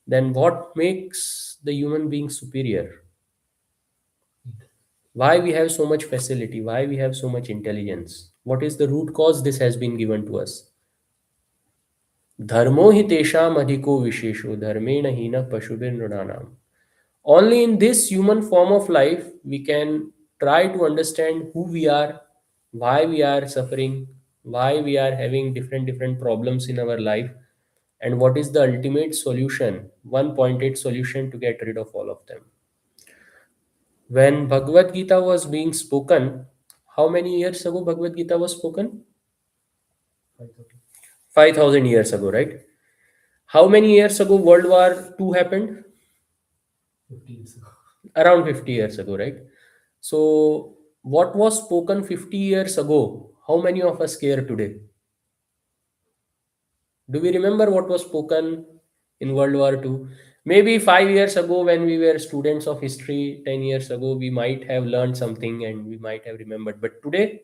Then what makes the human being superior? Why we have so much facility? Why we have so much intelligence? What is the root cause this has been given to us? Dharmo hi tesham adhiko vishesho dharmena hina pashubir nrananam. Only in this human form of life we can try to understand who we are, why we are suffering, why we are having different problems in our life, and what is the ultimate solution, one pointed solution to get rid of all of them. When Bhagavad Gita was being spoken, how many years ago Bhagavad Gita was spoken? 5,000 years ago, right? How many years ago World War II happened? 50 years ago. Around 50 years ago, right? So, what was spoken 50 years ago? How many of us care today? Do we remember what was spoken in World War II? Maybe 5 years ago, when we were students of history, 10 years ago, we might have learned something and we might have remembered. But today,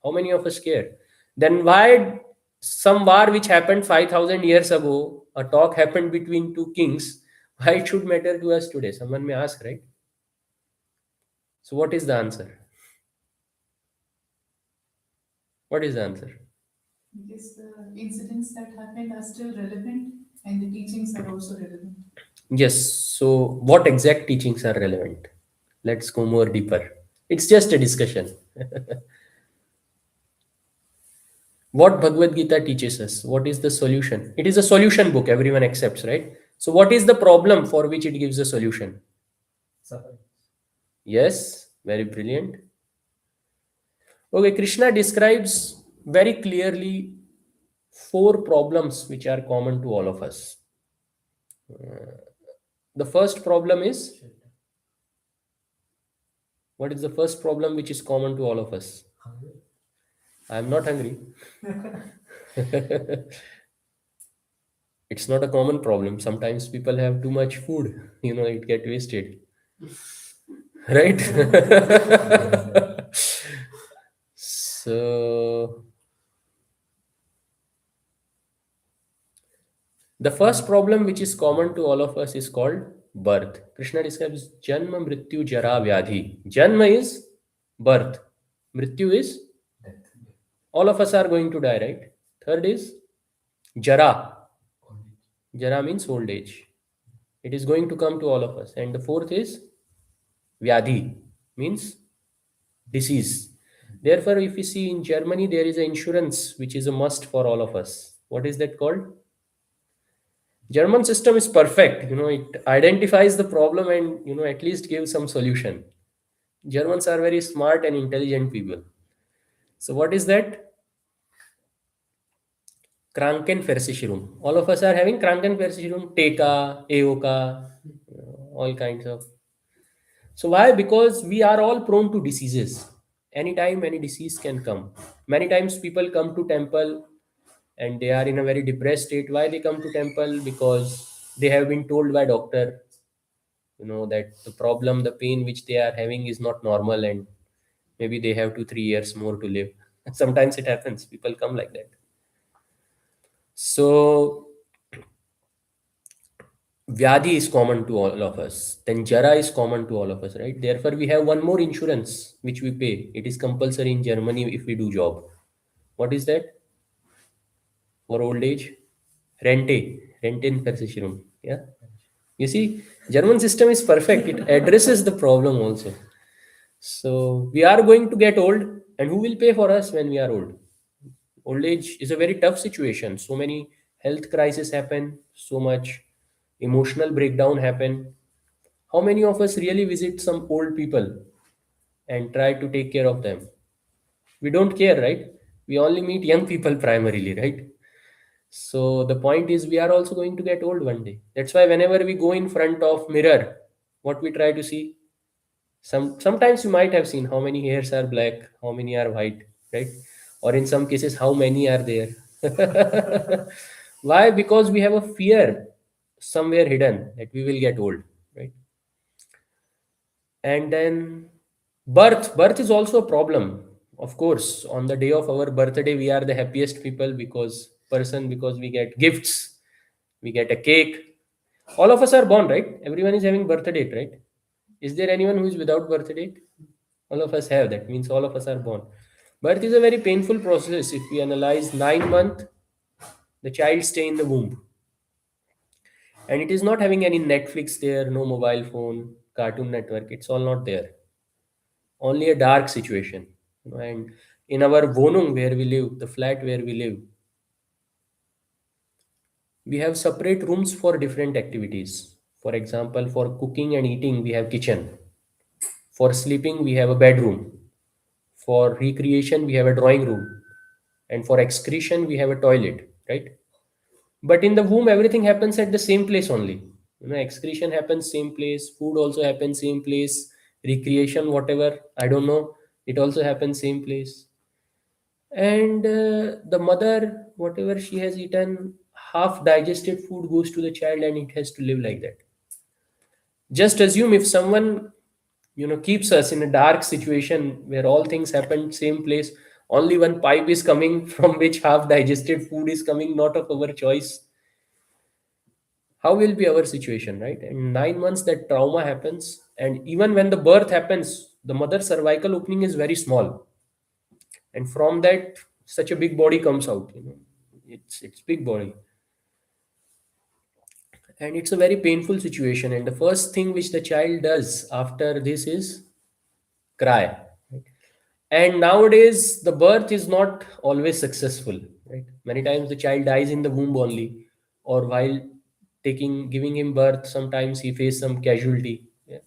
how many of us care? Then, why some war which happened 5,000 years ago, a talk happened between two kings, why it should matter to us today? Someone may ask, right? So, what is the answer? What is the answer? Because the incidents that happened are still relevant and the teachings are also relevant. Yes. So, what exact teachings are relevant? Let's go more deeper. It's just a discussion. What Bhagavad Gita teaches us? What is the solution? It is a solution book, everyone accepts, right? So, what is the problem for which it gives a solution? Suffering. Yes, very brilliant. Okay, Krishna describes very clearly four problems which are common to all of us. The first problem is, what is the first problem which is common to all of us? Hunger. I am not hungry. It's not a common problem. Sometimes people have too much food, it get wasted. Right? So, the first problem which is common to all of us is called birth. Krishna describes Janma, Mrityu, Jara, Vyadhi. Janma is birth. Mrityu is Death. all of us are going to die, right? Third is Jara. Old age. Jara means old age. It is going to come to all of us. And the fourth is Vyadhi, means disease. Therefore, if you see in Germany, there is an insurance which is a must for all of us. What is that called? German system is perfect. It identifies the problem and at least gives some solution. Germans are very smart and intelligent people. So what is that? Krankenversicherung. All of us are having Krankenversicherung, TK, AOK, all kinds of. So why? Because we are all prone to diseases. Anytime any disease can come. Many times people come to temple and they are in a very depressed state. Why they come to temple? Because they have been told by doctor, that the problem, the pain which they are having is not normal and maybe they have 2 3 years more to live. Sometimes it happens. People come like that. So Vyadhi is common to all of us. Then Jara is common to all of us, right? Therefore, we have one more insurance which we pay. It is compulsory in Germany if we do job. What is that? For old age? Rentenversicherung. Yeah. You see, German system is perfect. It addresses the problem also. So we are going to get old, and who will pay for us when we are old? Old age is a very tough situation. So many health crises happen, so much emotional breakdown happen. How many of us really visit some old people and try to take care of them? We don't care, right? We only meet young people primarily, right? So the point is we are also going to get old one day. That's why whenever we go in front of mirror, what we try to see, sometimes you might have seen how many hairs are black, how many are white, right? Or in some cases, how many are there. Why? Because we have a fear somewhere hidden that we will get old, right? And then birth is also a problem. Of course, on the day of our birthday, we are the happiest people because we get gifts, we get a cake. All of us are born, right? Everyone is having birth date, right? Is there anyone who is without birth date? All of us have. That means all of us are born. Birth is a very painful process. If we analyze 9 months, the child stay in the womb, and it is not having any Netflix there, no mobile phone, Cartoon Network. It's all not there. Only a dark situation. And in our Wohnung where we live, the flat where we live, we have separate rooms for different activities. For example, for cooking and eating, we have kitchen. For sleeping, we have a bedroom. For recreation, we have a drawing room. And for excretion, we have a toilet, right? But in the womb, everything happens at the same place only. Excretion happens same place, food also happens same place, recreation, whatever, I don't know, it also happens same place. And the mother, whatever she has eaten, half digested food goes to the child and it has to live like that. Just assume if someone keeps us in a dark situation where all things happen same place, only one pipe is coming from which half digested food is coming, not of our choice, how will be our situation, right? And 9 months that trauma happens, and even when the birth happens, the mother's cervical opening is very small, and from that such a big body comes out. It's big body, and it's a very painful situation. And the first thing which the child does after this is cry, right? And nowadays the birth is not always successful, right? Many times the child dies in the womb only, or while taking giving him birth, sometimes he faces some casualty, yeah?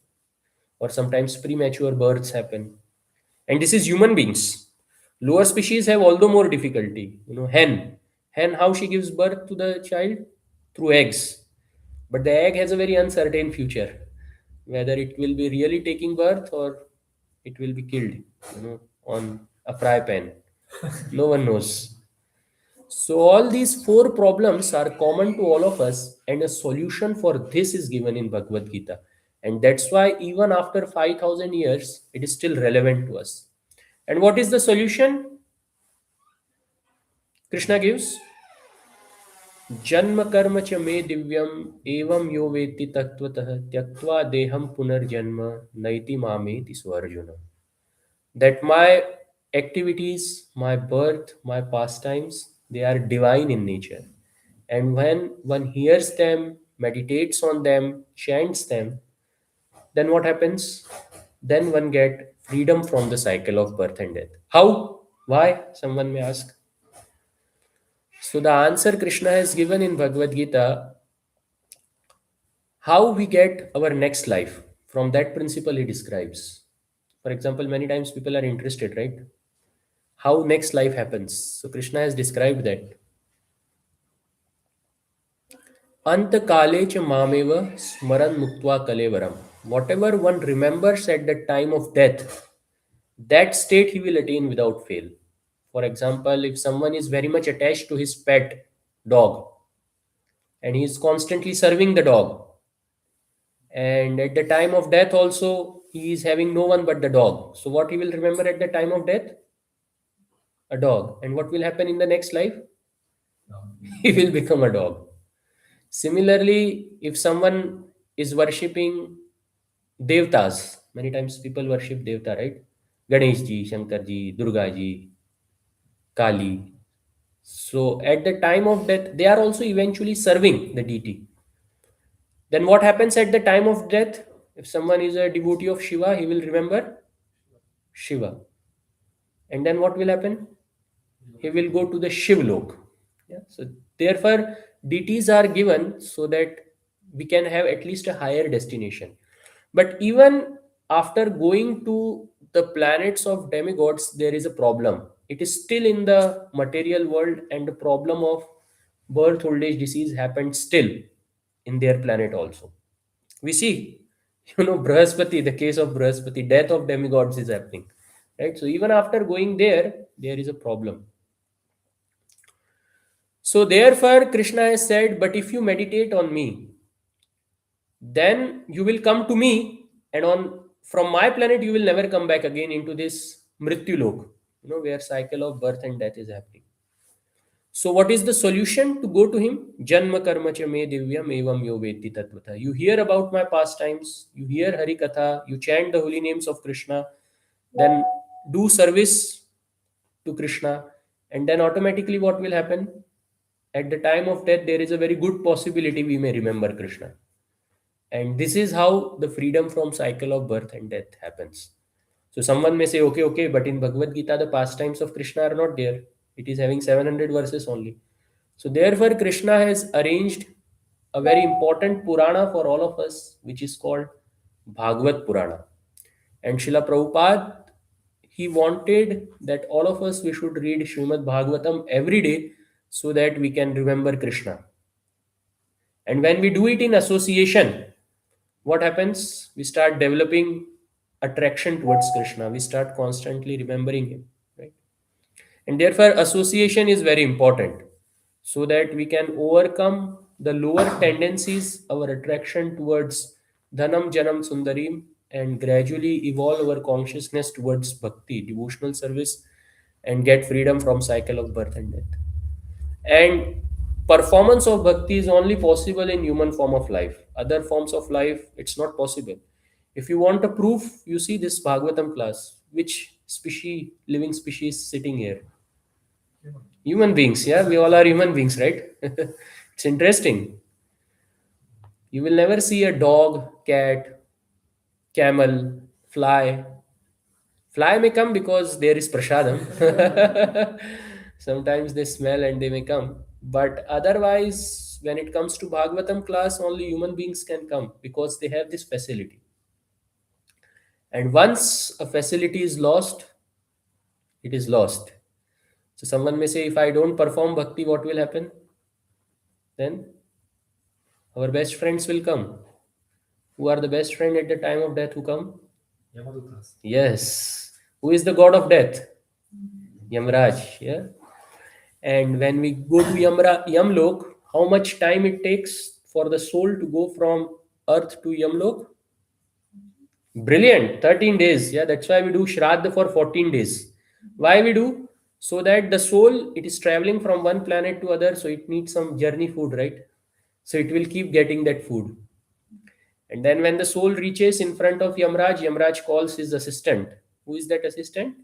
Or sometimes premature births happen. And this is human beings. Lower species have although more difficulty. Hen, how she gives birth to the child? Through eggs. But the egg has a very uncertain future, whether it will be really taking birth or it will be killed, on a fry pan. No one knows. So all these four problems are common to all of us, and a solution for this is given in Bhagavad Gita. And that's why even after 5,000 years, it is still relevant to us. And what is the solution? Krishna gives Janma karma cha me divyam evam yo veti tattvataha tyaktva deham punarjanma naiti mameti swarjuna. That my activities, my birth, my pastimes, they are divine in nature. And when one hears them, meditates on them, chants them, then what happens? Then one get freedom from the cycle of birth and death. How? Why? Someone may ask. So the answer Krishna has given in Bhagavad Gita, how we get our next life. From that principle he describes. For example, many times people are interested, right? How next life happens. So Krishna has described that. Antakale cha mameva smaran muktva kalevaram. Whatever one remembers at the time of death, that state he will attain without fail. For example, if someone is very much attached to his pet dog and he is constantly serving the dog, and at the time of death also he is having no one but the dog, so what he will remember at the time of death? A dog. And what will happen in the next life? He will become a dog. Similarly, if someone is worshipping devtas, many times people worship devta, right? Ganesh ji, Shankar ji, Durga ji, Kali. So at the time of death, they are also eventually serving the deity. Then what happens at the time of death? If someone is a devotee of Shiva, he will remember Shiva. And then what will happen? He will go to the Shivlok. Yeah? So therefore, deities are given so that we can have at least a higher destination. But even after going to the planets of demigods, there is a problem. It is still in the material world, and the problem of birth, old age, disease happened still in their planet also. We see, Bṛhaspati, the case of Bṛhaspati, death of demigods is happening, right? So even after going there, there is a problem. So therefore, Krishna has said, but if you meditate on me, then you will come to me, and from my planet you will never come back again into this Mrityu Lok, where cycle of birth and death is happening. So what is the solution to go to him? Janma karma cha me divyam evam yo veti tattvata. You hear about my pastimes, you hear Hari Katha, you chant the holy names of Krishna, then do service to Krishna, and then automatically what will happen? At the time of death, there is a very good possibility we may remember Krishna. And this is how the freedom from cycle of birth and death happens. So someone may say, okay, but in Bhagavad Gita, the pastimes of Krishna are not there. It is having 700 verses only. So therefore, Krishna has arranged a very important Purana for all of us, which is called Bhagavat Purana. And Srila Prabhupada, he wanted that all of us, we should read Srimad Bhagavatam every day, so that we can remember Krishna. And when we do it in association, what happens? We start developing attraction towards Krishna. We start constantly remembering him, right? And therefore, association is very important so that we can overcome the lower tendencies, our attraction towards Dhanam, Janam, Sundarim, and gradually evolve our consciousness towards bhakti, devotional service, and get freedom from cycle of birth and death. And performance of bhakti is only possible in human form of life. Other forms of life, it's not possible. If you want a proof, you see this Bhagavatam class. Which species, living species sitting here? Human beings, yeah, we all are human beings, right? It's interesting. You will never see a dog, cat, camel, fly. Fly may come because there is prasadam. Sometimes they smell and they may come. But otherwise, when it comes to Bhagavatam class, only human beings can come because they have this facility. And once a facility is lost, it is lost. So someone may say, if I don't perform bhakti, what will happen? Then our best friends will come. Who are the best friend at the time of death who come? Yamadutas. Yes. Who is the god of death? Yamraj. Yeah. And when we go to Yamlok, how much time it takes for the soul to go from earth to Yamlok? Brilliant. 13 days. Yeah, that's why we do Shraddha for 14 days. Why we do? So that the soul, it is traveling from one planet to other, so it needs some journey food, right? So it will keep getting that food. And then when the soul reaches in front of Yamraj, Yamraj calls his assistant. Who is that assistant?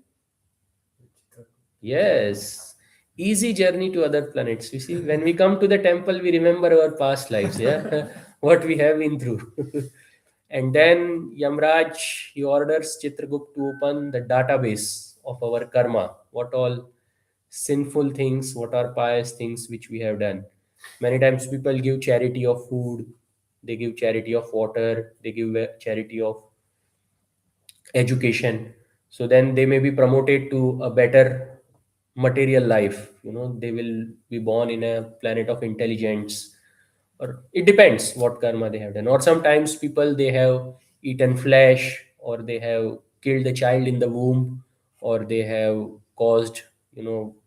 Yes. Easy journey to other planets. You see, when we come to the temple, we remember our past lives, yeah, what we have been through. And then Yamraj, he orders Chitragupta to open the database of our karma, what all sinful things, what are pious things which we have done. Many times people give charity of food, they give charity of water, they give charity of education. So then they may be promoted to a better material life. They will be born in a planet of intelligence, or it depends what karma they have done. Or sometimes people, they have eaten flesh, or they have killed the child in the womb, or they have caused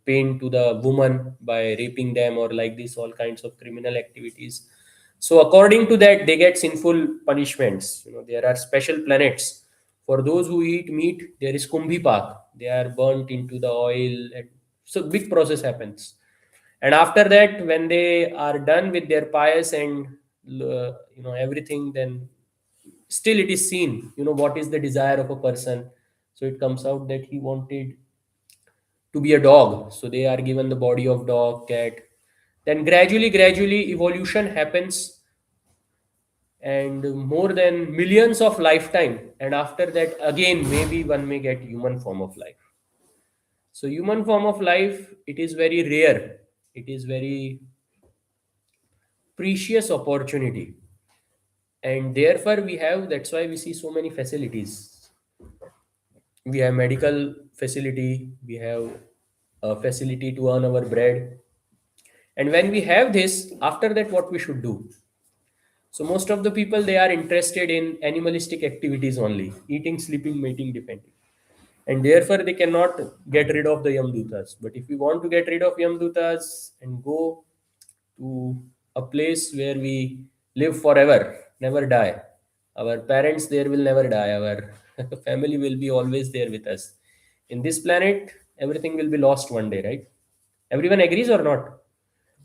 pain to the woman by raping them, or like this, all kinds of criminal activities. So according to that, they get sinful punishments. There are special planets for those who eat meat. There is kumbhipak, they are burnt into the oil, and so big process happens. And after that, when they are done with their pious and everything, then still it is seen what is the desire of a person. So it comes out that he wanted to be a dog, so they are given the body of dog, cat. Then gradually evolution happens, and more than millions of lifetime, and after that again maybe one may get human form of life. So human form of life, it is very rare, it is very precious opportunity. And therefore we have, that's why we see so many facilities. We have medical facility, we have a facility to earn our bread. And when we have this, after that what we should do? So most of the people, they are interested in animalistic activities only, eating, sleeping, mating, depending. And therefore they cannot get rid of the Yamdutas. But if we want to get rid of Yamdutas and go to a place where we live forever, never die, our parents there will never die, our family will be always there with us. In this planet, everything will be lost one day, right? Everyone agrees or not?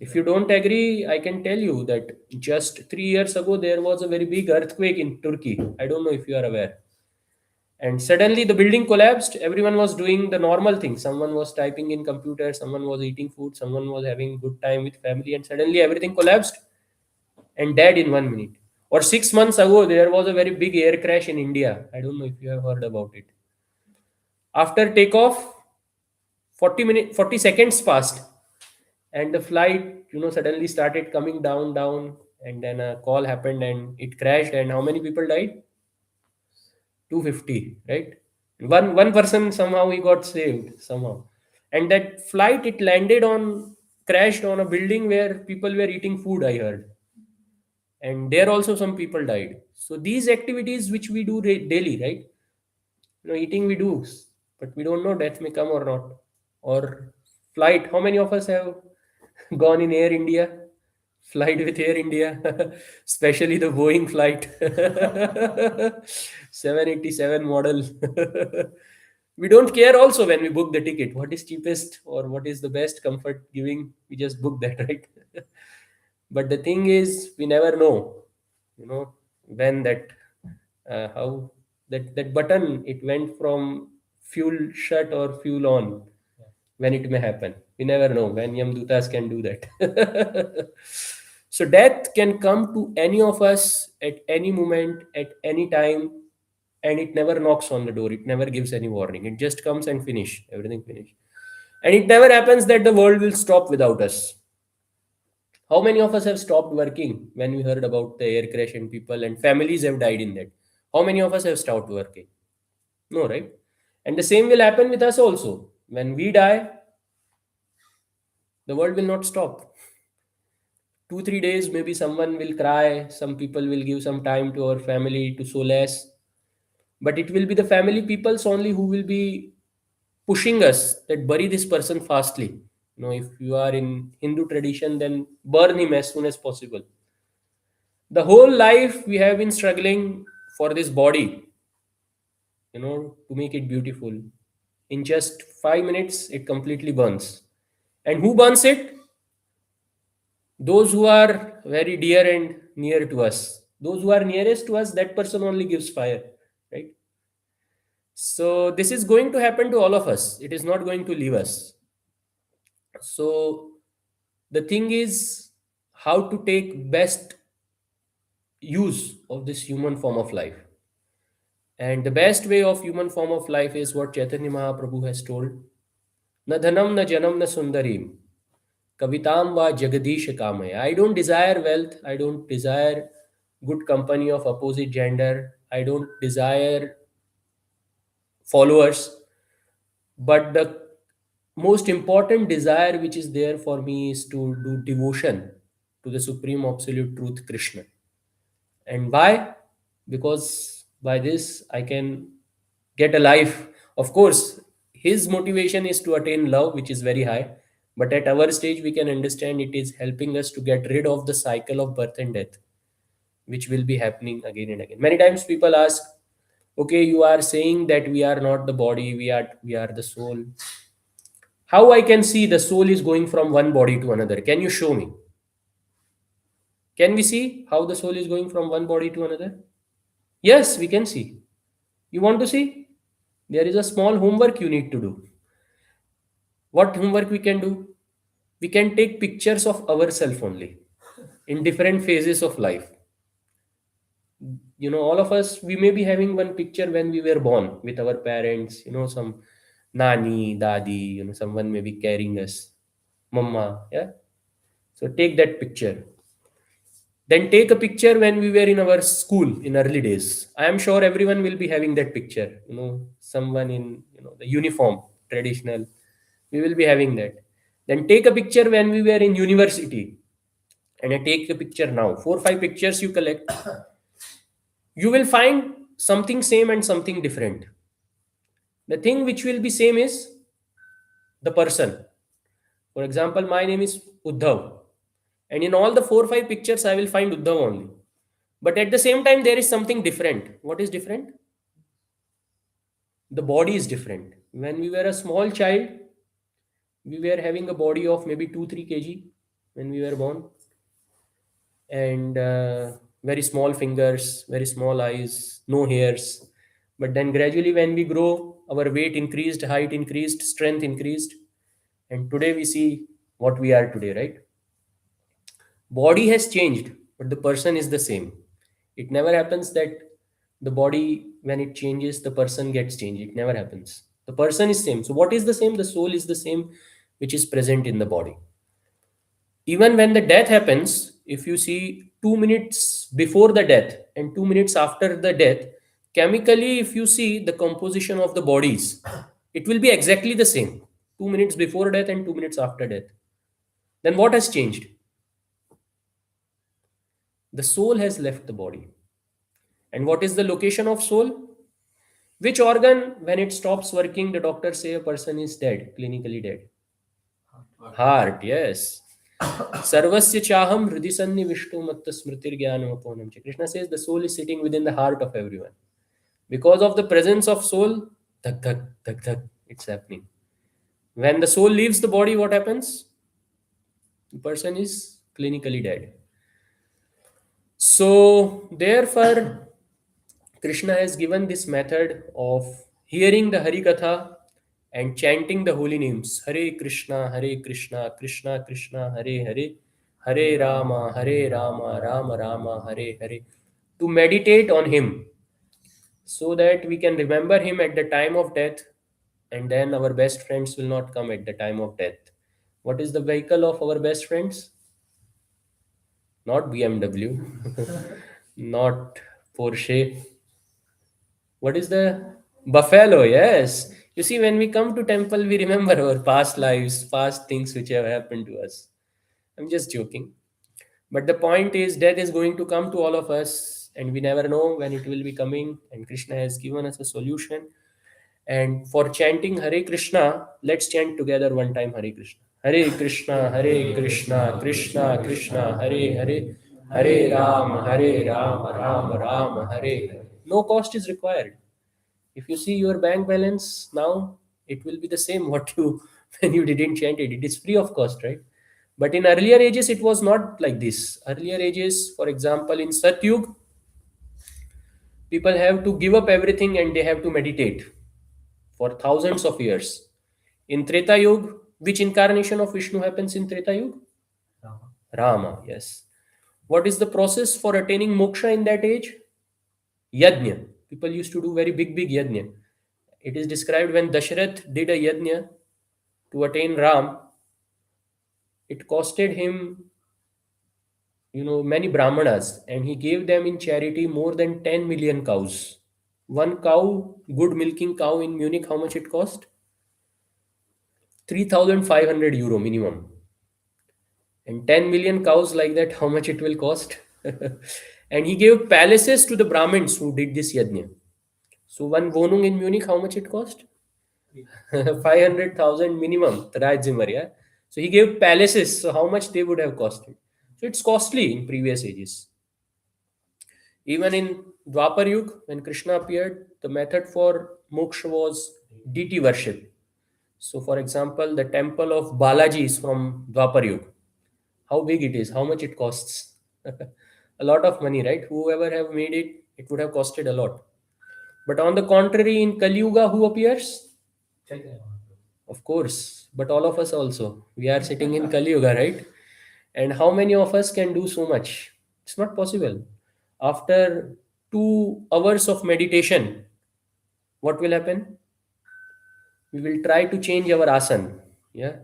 If you don't agree, I can tell you that just 3 years ago, there was a very big earthquake in Turkey. I don't know if you are aware. And suddenly the building collapsed. Everyone was doing the normal thing. Someone was typing in computer, someone was eating food, someone was having good time with family, and suddenly everything collapsed and died in 1 minute. Or 6 months ago, there was a very big air crash in India. I don't know if you have heard about it. After takeoff, 40 seconds passed, and the flight, suddenly started coming down, and then a call happened and it crashed. And how many people died? 250, right? One person, somehow he got saved somehow. And that flight, it landed on crashed on a building where people were eating food, I heard. And there also some people died. So these activities which we do daily, right? Eating we do, but we don't know death may come or not. Or flight. How many of us have gone in Air India? Flight with Air India, especially the Boeing flight, 787 model. We don't care also when we book the ticket. What is cheapest or what is the best comfort giving? We just book that, right? But the thing is, we never know, when that, how that button, it went from fuel shut or fuel on, when it may happen. We never know when Yamdutas can do that. So death can come to any of us at any moment, at any time, and it never knocks on the door. It never gives any warning. It just comes and everything finish. And it never happens that the world will stop without us. How many of us have stopped working when we heard about the air crash and people and families have died in that? How many of us have stopped working? No, right? And the same will happen with us also. When we die, the world will not stop. 2 3 days, maybe someone will cry, some people will give some time to our family to solace. But it will be the family peoples only who will be pushing us that bury this person fastly. If you are in Hindu tradition, then burn him as soon as possible. The whole life we have been struggling for this body, to make it beautiful. In just 5 minutes, it completely burns. And who burns it? Those who are very dear and near to us. Those who are nearest to us, that person only gives fire, right? So this is going to happen to all of us. It is not going to leave us. So the thing is how to take best use of this human form of life. And the best way of human form of life is what Chaitanya Mahaprabhu has told. Na dhanam na janam na sundarim. Kavitam va jagadish kamaya. I don't desire wealth. I don't desire good company of opposite gender. I don't desire followers. But the most important desire which is there for me is to do devotion to the Supreme Absolute Truth, Krishna. And why? Because by this I can get a life. Of course, his motivation is to attain love, which is very high. But at our stage, we can understand it is helping us to get rid of the cycle of birth and death, which will be happening again and again. Many times people ask, okay, you are saying that we are not the body, we are the soul. How I can see the soul is going from one body to another? Can you show me? Can we see how the soul is going from one body to another? Yes, we can see. You want to see? There is a small homework you need to do. What homework we can do? We can take pictures of ourselves only in different phases of life. All of us, we may be having one picture when we were born with our parents, some nani, dadi, someone may be carrying us, mama, yeah. So take that picture. Then take a picture when we were in our school in early days. I am sure everyone will be having that picture, someone in, the uniform, traditional. We will be having that. Then take a picture when we were in university. And I take the picture now. 4 5 pictures you collect. You will find something same and something different. The thing which will be same is the person. For example, my name is Uddhav. And in all the 4 5 pictures, I will find Uddhav only. But at the same time, there is something different. What is different? The body is different. When we were a small child, we were having a body of maybe 2 3 kg when we were born. And very small fingers, very small eyes, no hairs. But then gradually when we grow, our weight increased, height increased, strength increased. And today we see what we are today, right? Body has changed, but the person is the same. It never happens that the body, when it changes, the person gets changed. It never happens. The person is same. So what is the same? The soul is the same, which is present in the body. Even when the death happens, if you see 2 minutes before the death and 2 minutes after the death, chemically, if you see the composition of the bodies, it will be exactly the same. 2 minutes before death and 2 minutes after death. Then what has changed? The soul has left the body. And what is the location of soul? Which organ, when it stops working, the doctors say a person is dead, clinically dead? Heart, yes. Sarvasya chaham hridhi sannivishto matta smritir jnanam aponam cha. Krishna says the soul is sitting within the heart of everyone. Because of the presence of soul, dhak dhak dhak dhak, it's happening. When the soul leaves the body, what happens? The person is clinically dead. So, therefore, Krishna has given this method of hearing the Hari Katha and chanting the holy names. Hare Krishna, Krishna Krishna, Hare Hare, Hare Rama, Rama Rama, Hare Hare. To meditate on him so that we can remember him at the time of death, and then our best friends will not come at the time of death. What is the vehicle of our best friends? Not BMW, not Porsche. What is the buffalo? Yes. You see, when we come to temple, we remember our past lives, past things which have happened to us. I'm just joking. But the point is, death is going to come to all of us, and we never know when it will be coming. And Krishna has given us a solution. And for chanting Hare Krishna, let's chant together one time Hare Krishna. Hare Krishna, Krishna Krishna, Hare Hare, Hare Rama, Rama Rama, Hare Hare. No cost is required. If you see your bank balance now, it will be the same what you when you didn't chant it. It is free of cost, right? But in earlier ages, it was not like this. Earlier ages, for example, in Satyug, people have to give up everything and they have to meditate for thousands of years. In Treta Yuga, which incarnation of Vishnu happens in Treta Yuga? Rama, yes. What is the process for attaining moksha in that age? Yajna. People used to do very big yajna. It is described when Dasharath did a yajna to attain Ram, it costed him, many brahmanas, and he gave them in charity more than 10 million cows. One cow, good milking cow in Munich, how much it cost? 3,500 euro minimum. And 10 million cows like that, how much it will cost? And he gave palaces to the Brahmins who did this yajna. So one Wohnung in Munich, how much it cost? 500,000 minimum. Yeah? So he gave palaces. So how much they would have costed? So it's costly in previous ages. Even in Dwapar Yuga, when Krishna appeared, the method for moksha was deity worship. So for example, the temple of Balaji is from Dwapar Yuga. How big it is, how much it costs. A lot of money, right? Whoever have made it, it would have costed a lot. But on the contrary, in Kali Yuga, who appears? Of course, but all of us also. We are sitting in Kali Yuga, right? And how many of us can do so much? It's not possible. After 2 hours of meditation, what will happen? We will try to change our asan. Yeah.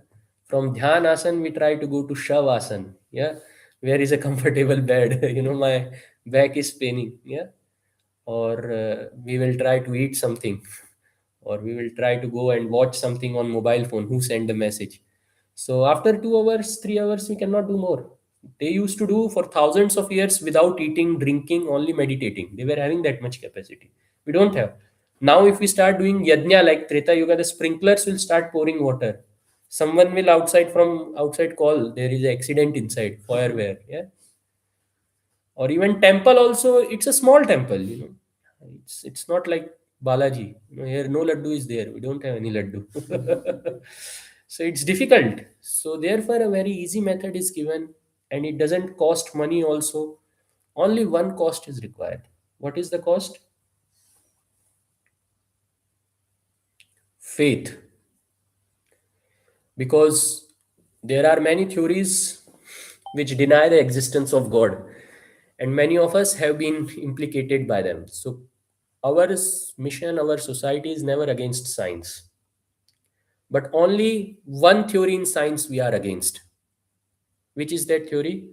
From dhyan asan, we try to go to shav asan. Yeah. Where is a comfortable bed? My back is paining. Yeah. Or we will try to eat something. Or we will try to go and watch something on mobile phone. Who sent the message? So after 2 hours, 3 hours, we cannot do more. They used to do for thousands of years without eating, drinking, only meditating. They were having that much capacity. We don't have. Now, if we start doing yajna like Treta Yuga, the sprinklers will start pouring water. Someone will from outside call, there is an accident inside, fireware. Yeah. Or even temple also, it's a small temple. It's not like Balaji. Here no laddu is there. We don't have any laddu. So it's difficult. So therefore, a very easy method is given, and it doesn't cost money also. Only one cost is required. What is the cost? Faith. Because there are many theories which deny the existence of God, and many of us have been implicated by them. So our mission, our society is never against science. But only one theory in science we are against. Which is that theory?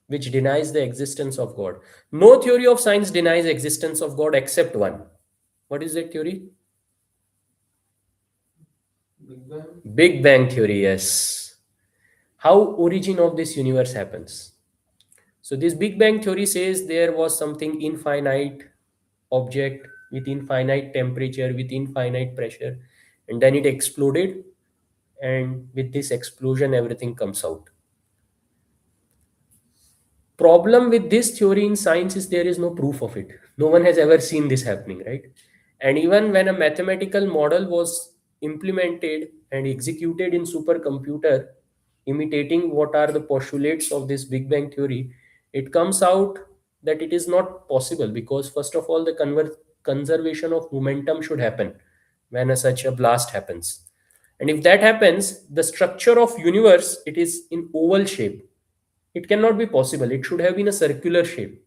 Which denies the existence of God. No theory of science denies the existence of God except one. What is that theory? Big Bang. Big Bang theory, yes. how origin of this universe happens. So this Big Bang theory says there was something infinite object with infinite temperature, with infinite pressure, and then it exploded, and with this explosion everything comes out. Problem with this theory in science is there is no proof of it. No one has ever seen this happening, right? And even when a mathematical model was implemented and executed in supercomputer, imitating what are the postulates of this Big Bang theory, it comes out that it is not possible, because first of all the conservation of momentum should happen when such a blast happens. And if that happens, the structure of universe, it is in oval shape. It cannot be possible. It should have been a circular shape.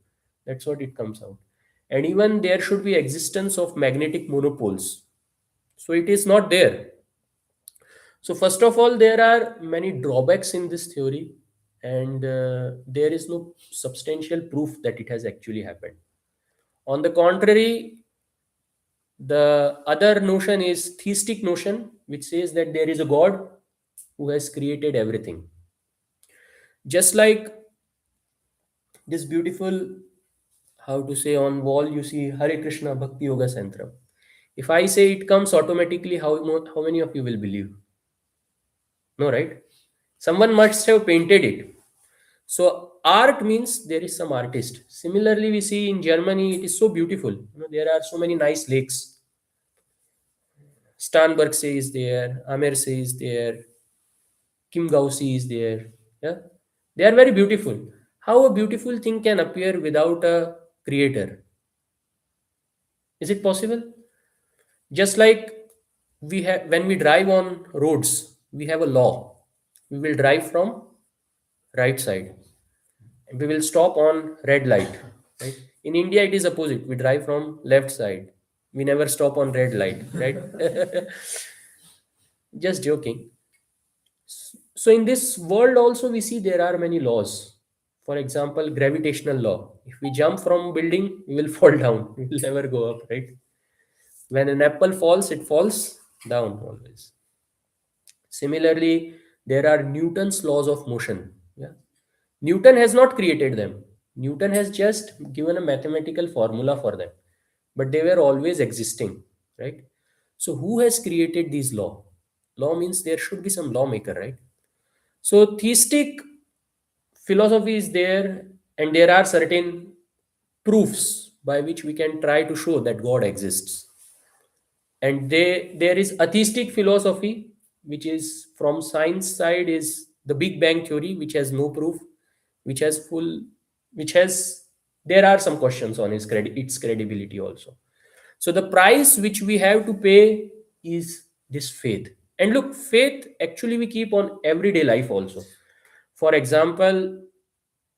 That's what it comes out. And even there should be existence of magnetic monopoles. So it is not there. So first of all, there are many drawbacks in this theory, and there is no substantial proof that it has actually happened. On the contrary, the other notion is theistic notion, which says that there is a God who has created everything. Just like this beautiful, how to say, on wall you see Hare Krishna Bhakti Yoga Santram. If I say it comes automatically, how many of you will believe? No, right? Someone must have painted it. So art means there is some artist. Similarly, we see in Germany, it is so beautiful. There are so many nice lakes. Starnberg say is there, Amersey is there, Kim Gaussy is there. Yeah, they are very beautiful. How a beautiful thing can appear without a creator? Is it possible? Just like we have, when we drive on roads, we have a law. We will drive from right side. We will stop on red light. Right? In India, it is opposite. We drive from left side. We never stop on red light. Right? Just joking. So in this world also we see there are many laws. For example, gravitational law. If we jump from building, we will fall down. We will never go up, right? When an apple falls, it falls down always. Similarly, there are Newton's laws of motion. Yeah. Newton has not created them. Newton has just given a mathematical formula for them, but they were always existing, right? So who has created these law? Law means there should be some lawmaker, right? So theistic philosophy is there, and there are certain proofs by which we can try to show that God exists. And there is atheistic philosophy, which is from science side, is the Big Bang theory, which has no proof, which has full, which has, there are some questions on its credibility also. So the price which we have to pay is this faith. And look, faith actually we keep on everyday life also. For example,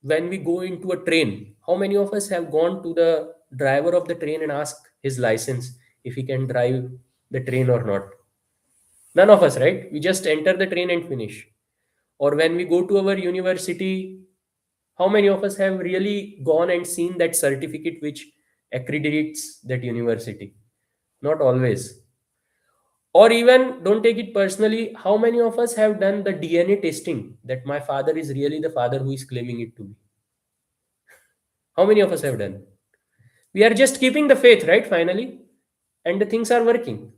when we go into a train, how many of us have gone to the driver of the train and asked his license if he can drive the train or not? None of us, right? We just enter the train and finish. Or when we go to our university, how many of us have really gone and seen that certificate which accreditates that university? Not always. Or even, don't take it personally, how many of us have done the DNA testing that my father is really the father who is claiming it to be? How many of us have done? We are just keeping the faith, right? Finally, and the things are working.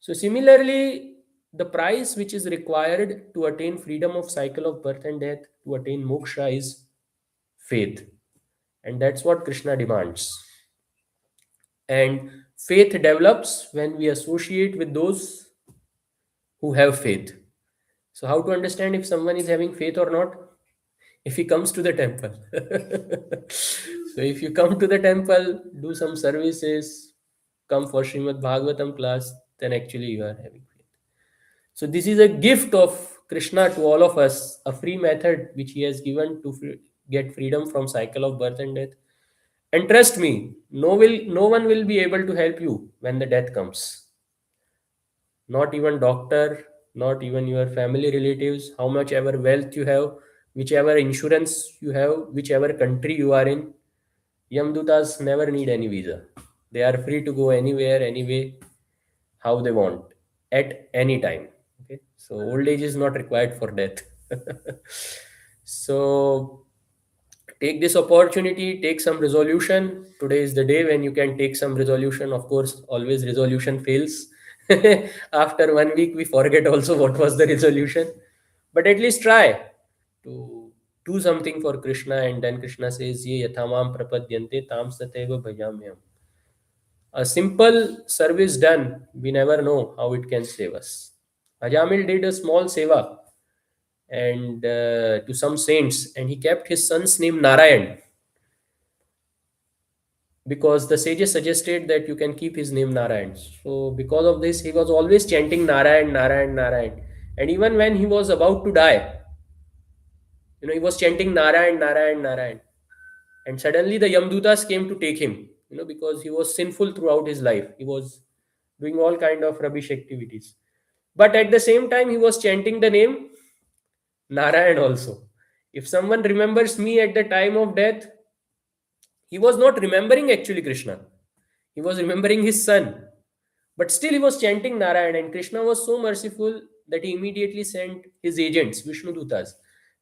So similarly, the price which is required to attain freedom of cycle of birth and death, to attain moksha, is faith. And that's what Krishna demands. And faith develops when we associate with those who have faith. So how to understand if someone is having faith or not? If he comes to the temple. So if you come to the temple, do some services, come for Srimad Bhagavatam class, then actually you are having faith. So this is a gift of Krishna to all of us, a free method which he has given to get freedom from cycle of birth and death. And trust me, no one will be able to help you when the death comes. Not even doctor, not even your family relatives, how much ever wealth you have, whichever insurance you have, whichever country you are in, Yamdutas never need any visa. They are free to go anywhere, anyway, how they want, at any time. Okay, so old age is not required for death. So take this opportunity, take some resolution. Today is the day when you can take some resolution. Of course, always resolution fails. After 1 week, we forget also what was the resolution. But at least try to do something for Krishna. And then Krishna says, Ye yathamam prapadyante tam sateva bhajamyam. A simple service done, we never know how it can save us. Ajamil did a small seva and to some saints, and he kept his son's name Narayan because the sages suggested that you can keep his name Narayan. So because of this, he was always chanting Narayan, Narayan, Narayan. And even when he was about to die, he was chanting Narayan, Narayan, Narayan. And suddenly the Yamdutas came to take him, because he was sinful throughout his life. He was doing all kind of rubbish activities. But at the same time, he was chanting the name Narayan also. If someone remembers me at the time of death, he was not remembering actually Krishna. He was remembering his son. But still he was chanting Narayan, and Krishna was so merciful that he immediately sent his agents, Vishnu Dutas.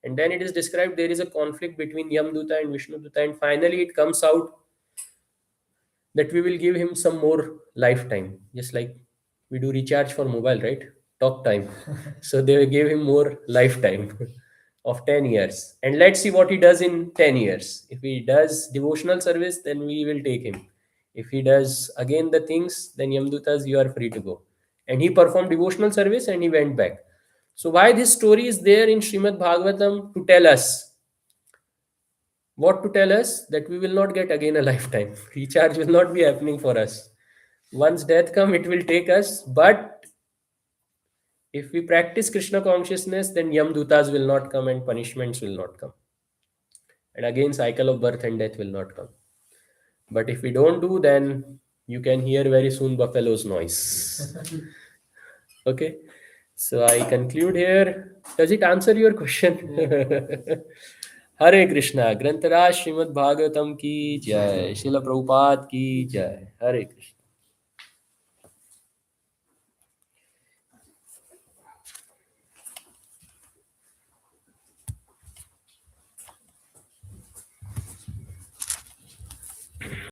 And then it is described there is a conflict between Yamduta and Vishnu Duta, and finally it comes out that we will give him some more lifetime, just like we do recharge for mobile, right? Talk time. So they gave him more lifetime of 10 years. And let's see what he does in 10 years. If he does devotional service, then we will take him. If he does again the things, then Yamdutas, you are free to go. And he performed devotional service and he went back. So why this story is there in Srimad Bhagavatam? To tell us. What to tell us? That we will not get again a lifetime. Recharge will not be happening for us. Once death come, it will take us. But if we practice Krishna consciousness, then Yamdutas will not come and punishments will not come. And again, cycle of birth and death will not come. But if we don't do, then you can hear very soon buffalo's noise. Okay. So I conclude here. Does it answer your question? Hare Krishna. Grantaraj Srimad Bhagavatam ki jai. Srila Prabhupada ki jai. Hare Krishna.